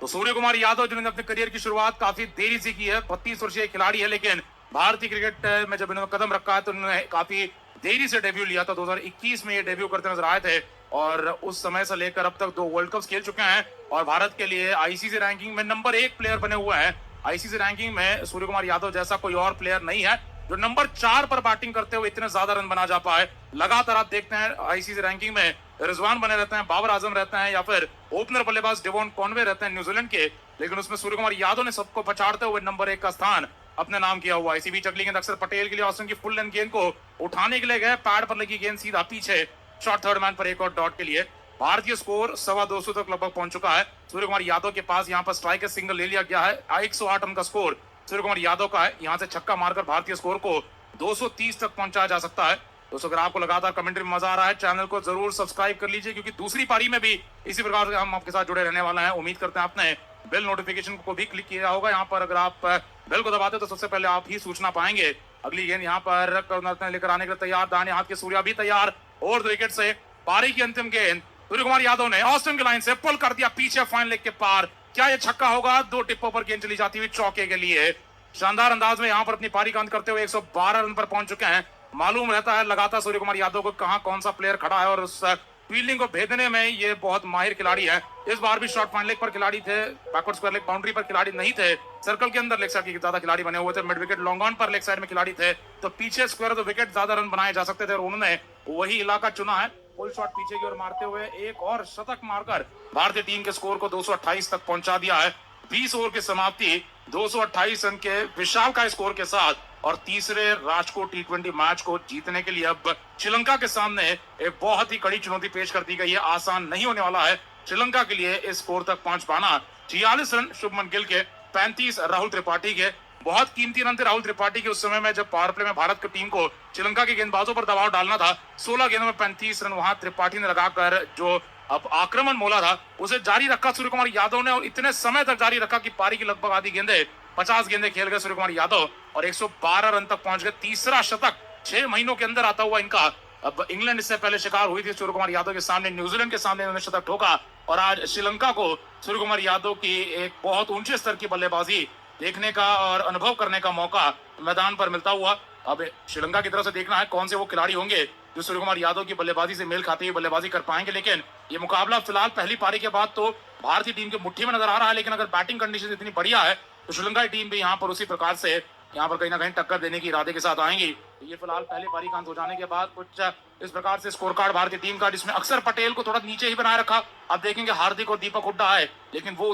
तो सूर्य कुमार यादव जिन्होंने अपने करियर की शुरुआत काफी देरी से की है, 32 वर्षीय खिलाड़ी है, लेकिन भारतीय क्रिकेट में जब इन्होंने कदम रखा है तो उन्होंने काफी देरी से डेब्यू लिया था। 2021 में ये डेब्यू करते नजर आए थे और उस समय से लेकर अब तक 2 वर्ल्ड कप खेल चुके हैं और भारत के लिए आईसीसी रैंकिंग में नंबर 1 प्लेयर बने हुए हैं। आईसीसी रैंकिंग में सूर्य कुमार यादव जैसा कोई और प्लेयर नहीं है जो नंबर 4 पर बैटिंग करते हुए इतने ज्यादा रन बना जा पाए। लगातार आप देखते हैं आईसीसी रैंकिंग में रिजवान बने रहते हैं, बाबर आजम रहते हैं या फिर ओपनर बल्लेबाज डेवॉन कॉनवे रहते हैं न्यूजीलैंड के, लेकिन उसमें सूर्य कुमार यादव ने सबको पछाड़ते हुए नंबर 1 का स्थान अपने नाम किया हुआ। इसी बीच अगली गेंद अक्षर पटेल के लिए ऑस्टिन की फुल लेंथ गेंद को उठाने के लिए गए, पैड पर लगी गेंद सीधा पीछे, शॉर्ट थर्ड मैन पर एक और डॉट के लिए। भारतीय स्कोर 225 तक लगभग पहुंच चुका है। सूर्य कुमार यादव के पास यहाँ पर स्ट्राइक सिंगल ले लिया गया है। 108 रन का स्कोर सूर्य कुमार यादव का है। यहाँ से छक्का मारकर भारतीय स्कोर को 230 तक पहुंचाया जा सकता है। दोस्तों अगर आपको लगातार कमेंट्री में मजा आ रहा है, चैनल को जरूर सब्सक्राइब कर लीजिए क्योंकि दूसरी पारी में भी इसी प्रकार से हम आपके साथ जुड़े रहने वाले हैं। उम्मीद करते हैं आपने बेल नोटिफिकेशन को भी क्लिक किया होगा। यहाँ पर अगर आप बेल को दबाते तो सबसे पहले आप ही सूचना पाएंगे। अगली गेंद यहाँ पर करुणारत्न लेकर आने के लिए तैयार, दाहिने हाथ के सूर्या भी तैयार और 2 विकेट से पारी की अंतिम गेंद सूर्य कुमार यादव ने ऑस्टिन की लाइन से पुल कर दिया पीछे फाइन लेग के पार। क्या ये छक्का होगा? 2 टिप्पों पर गेंद चली जाती हुई चौके के लिए। शानदार अंदाज में यहाँ पर अपनी पारी का अंत करते हुए 112 रन पर पहुंच चुके हैं। मालूम रहता है लगातार सूर्य कुमार यादव को कहां कौन सा प्लेयर खड़ा है और उस फील्डिंग को भेदने में ये बहुत माहिर खिलाड़ी है। इस बार भी शॉर्ट फाइन लेग पर खिलाड़ी थे, बैकवर्ड स्क्वायर लेग बाउंड्री पर खिलाड़ी नहीं थे, सर्कल के अंदर लेग साइड के ज्यादा खिलाड़ी बने हुए थे, मिड विकेट लॉन्ग ऑन पर लेग साइड में खिलाड़ी थे, तो पीछे स्क्वायर तो विकेट ज्यादा रन बनाए जा सकते थे और उन्होंने वही इलाका चुना है। फुल शॉट पीछे की ओर मारते हुए एक और शतक मारकर भारतीय टीम के स्कोर को 228 तक पहुंचा दिया है। 20 ओवर की समाप्ति 228 रन के विशाल का स्कोर के साथ और तीसरे राजकोट T20 मैच को जीतने के लिए अब श्रीलंका के सामने एक बहुत ही कड़ी चुनौती पेश कर दी गई है। आसान नहीं होने वाला है श्रीलंका के लिए इस स्कोर तक पहुंच पाना। 46 रन शुभमन गिल के, 35 राहुल त्रिपाठी के। बहुत कीमती रन थे राहुल त्रिपाठी के उस समय में जब पावर प्ले में भारत की टीम को श्रीलंका के गेंदबाजों पर दबाव डालना था। 16 गेंदों में 35 रन वहां त्रिपाठी ने लगाकर जो अब आक्रमण मोला था उसे जारी रखा सूर्य कुमार यादव ने और इतने समय तक जारी रखा कि पारी की लगभग आधी गेंदें 50 गेंदें खेल गए सूर्य कुमार यादव और 112 रन तक पहुंच गए। तीसरा शतक 6 महीनों के अंदर आता हुआ इनका। अब इंग्लैंड इससे पहले शिकार हुई थी सूर्य कुमार यादव के सामने, न्यूजीलैंड के सामने इन्होंने शतक ठोका और आज श्रीलंका को सूर्य कुमार यादव की एक बहुत ऊंचे स्तर की बल्लेबाजी देखने का और अनुभव करने का मौका मैदान पर मिलता हुआ। अब श्रीलंका की तरफ से देखना है कौन से वो खिलाड़ी होंगे जो सूर्य कुमार यादव की बल्लेबाजी से मेल खाते हुए बल्लेबाजी कर पाएंगे। लेकिन ये मुकाबला फिलहाल पहली पारी के बाद तो भारतीय टीम के मुट्ठी में नजर आ रहा है, लेकिन अगर बैटिंग कंडीशन इतनी बढ़िया है तो श्रीलंका की टीम भी यहाँ पर उसी प्रकार से यहाँ पर कहीं ना कहीं टक्कर देने की इरादे के साथ आएंगी। ये फिलहाल पहले पारी का अंत हो जाने के बाद कुछ इस प्रकार से स्कोर कार्ड भारतीय टीम का, जिसमें अक्षर पटेल को थोड़ा नीचे ही बनाए रखा। अब देखेंगे हार्दिक और दीपक हुड्डा है, लेकिन वो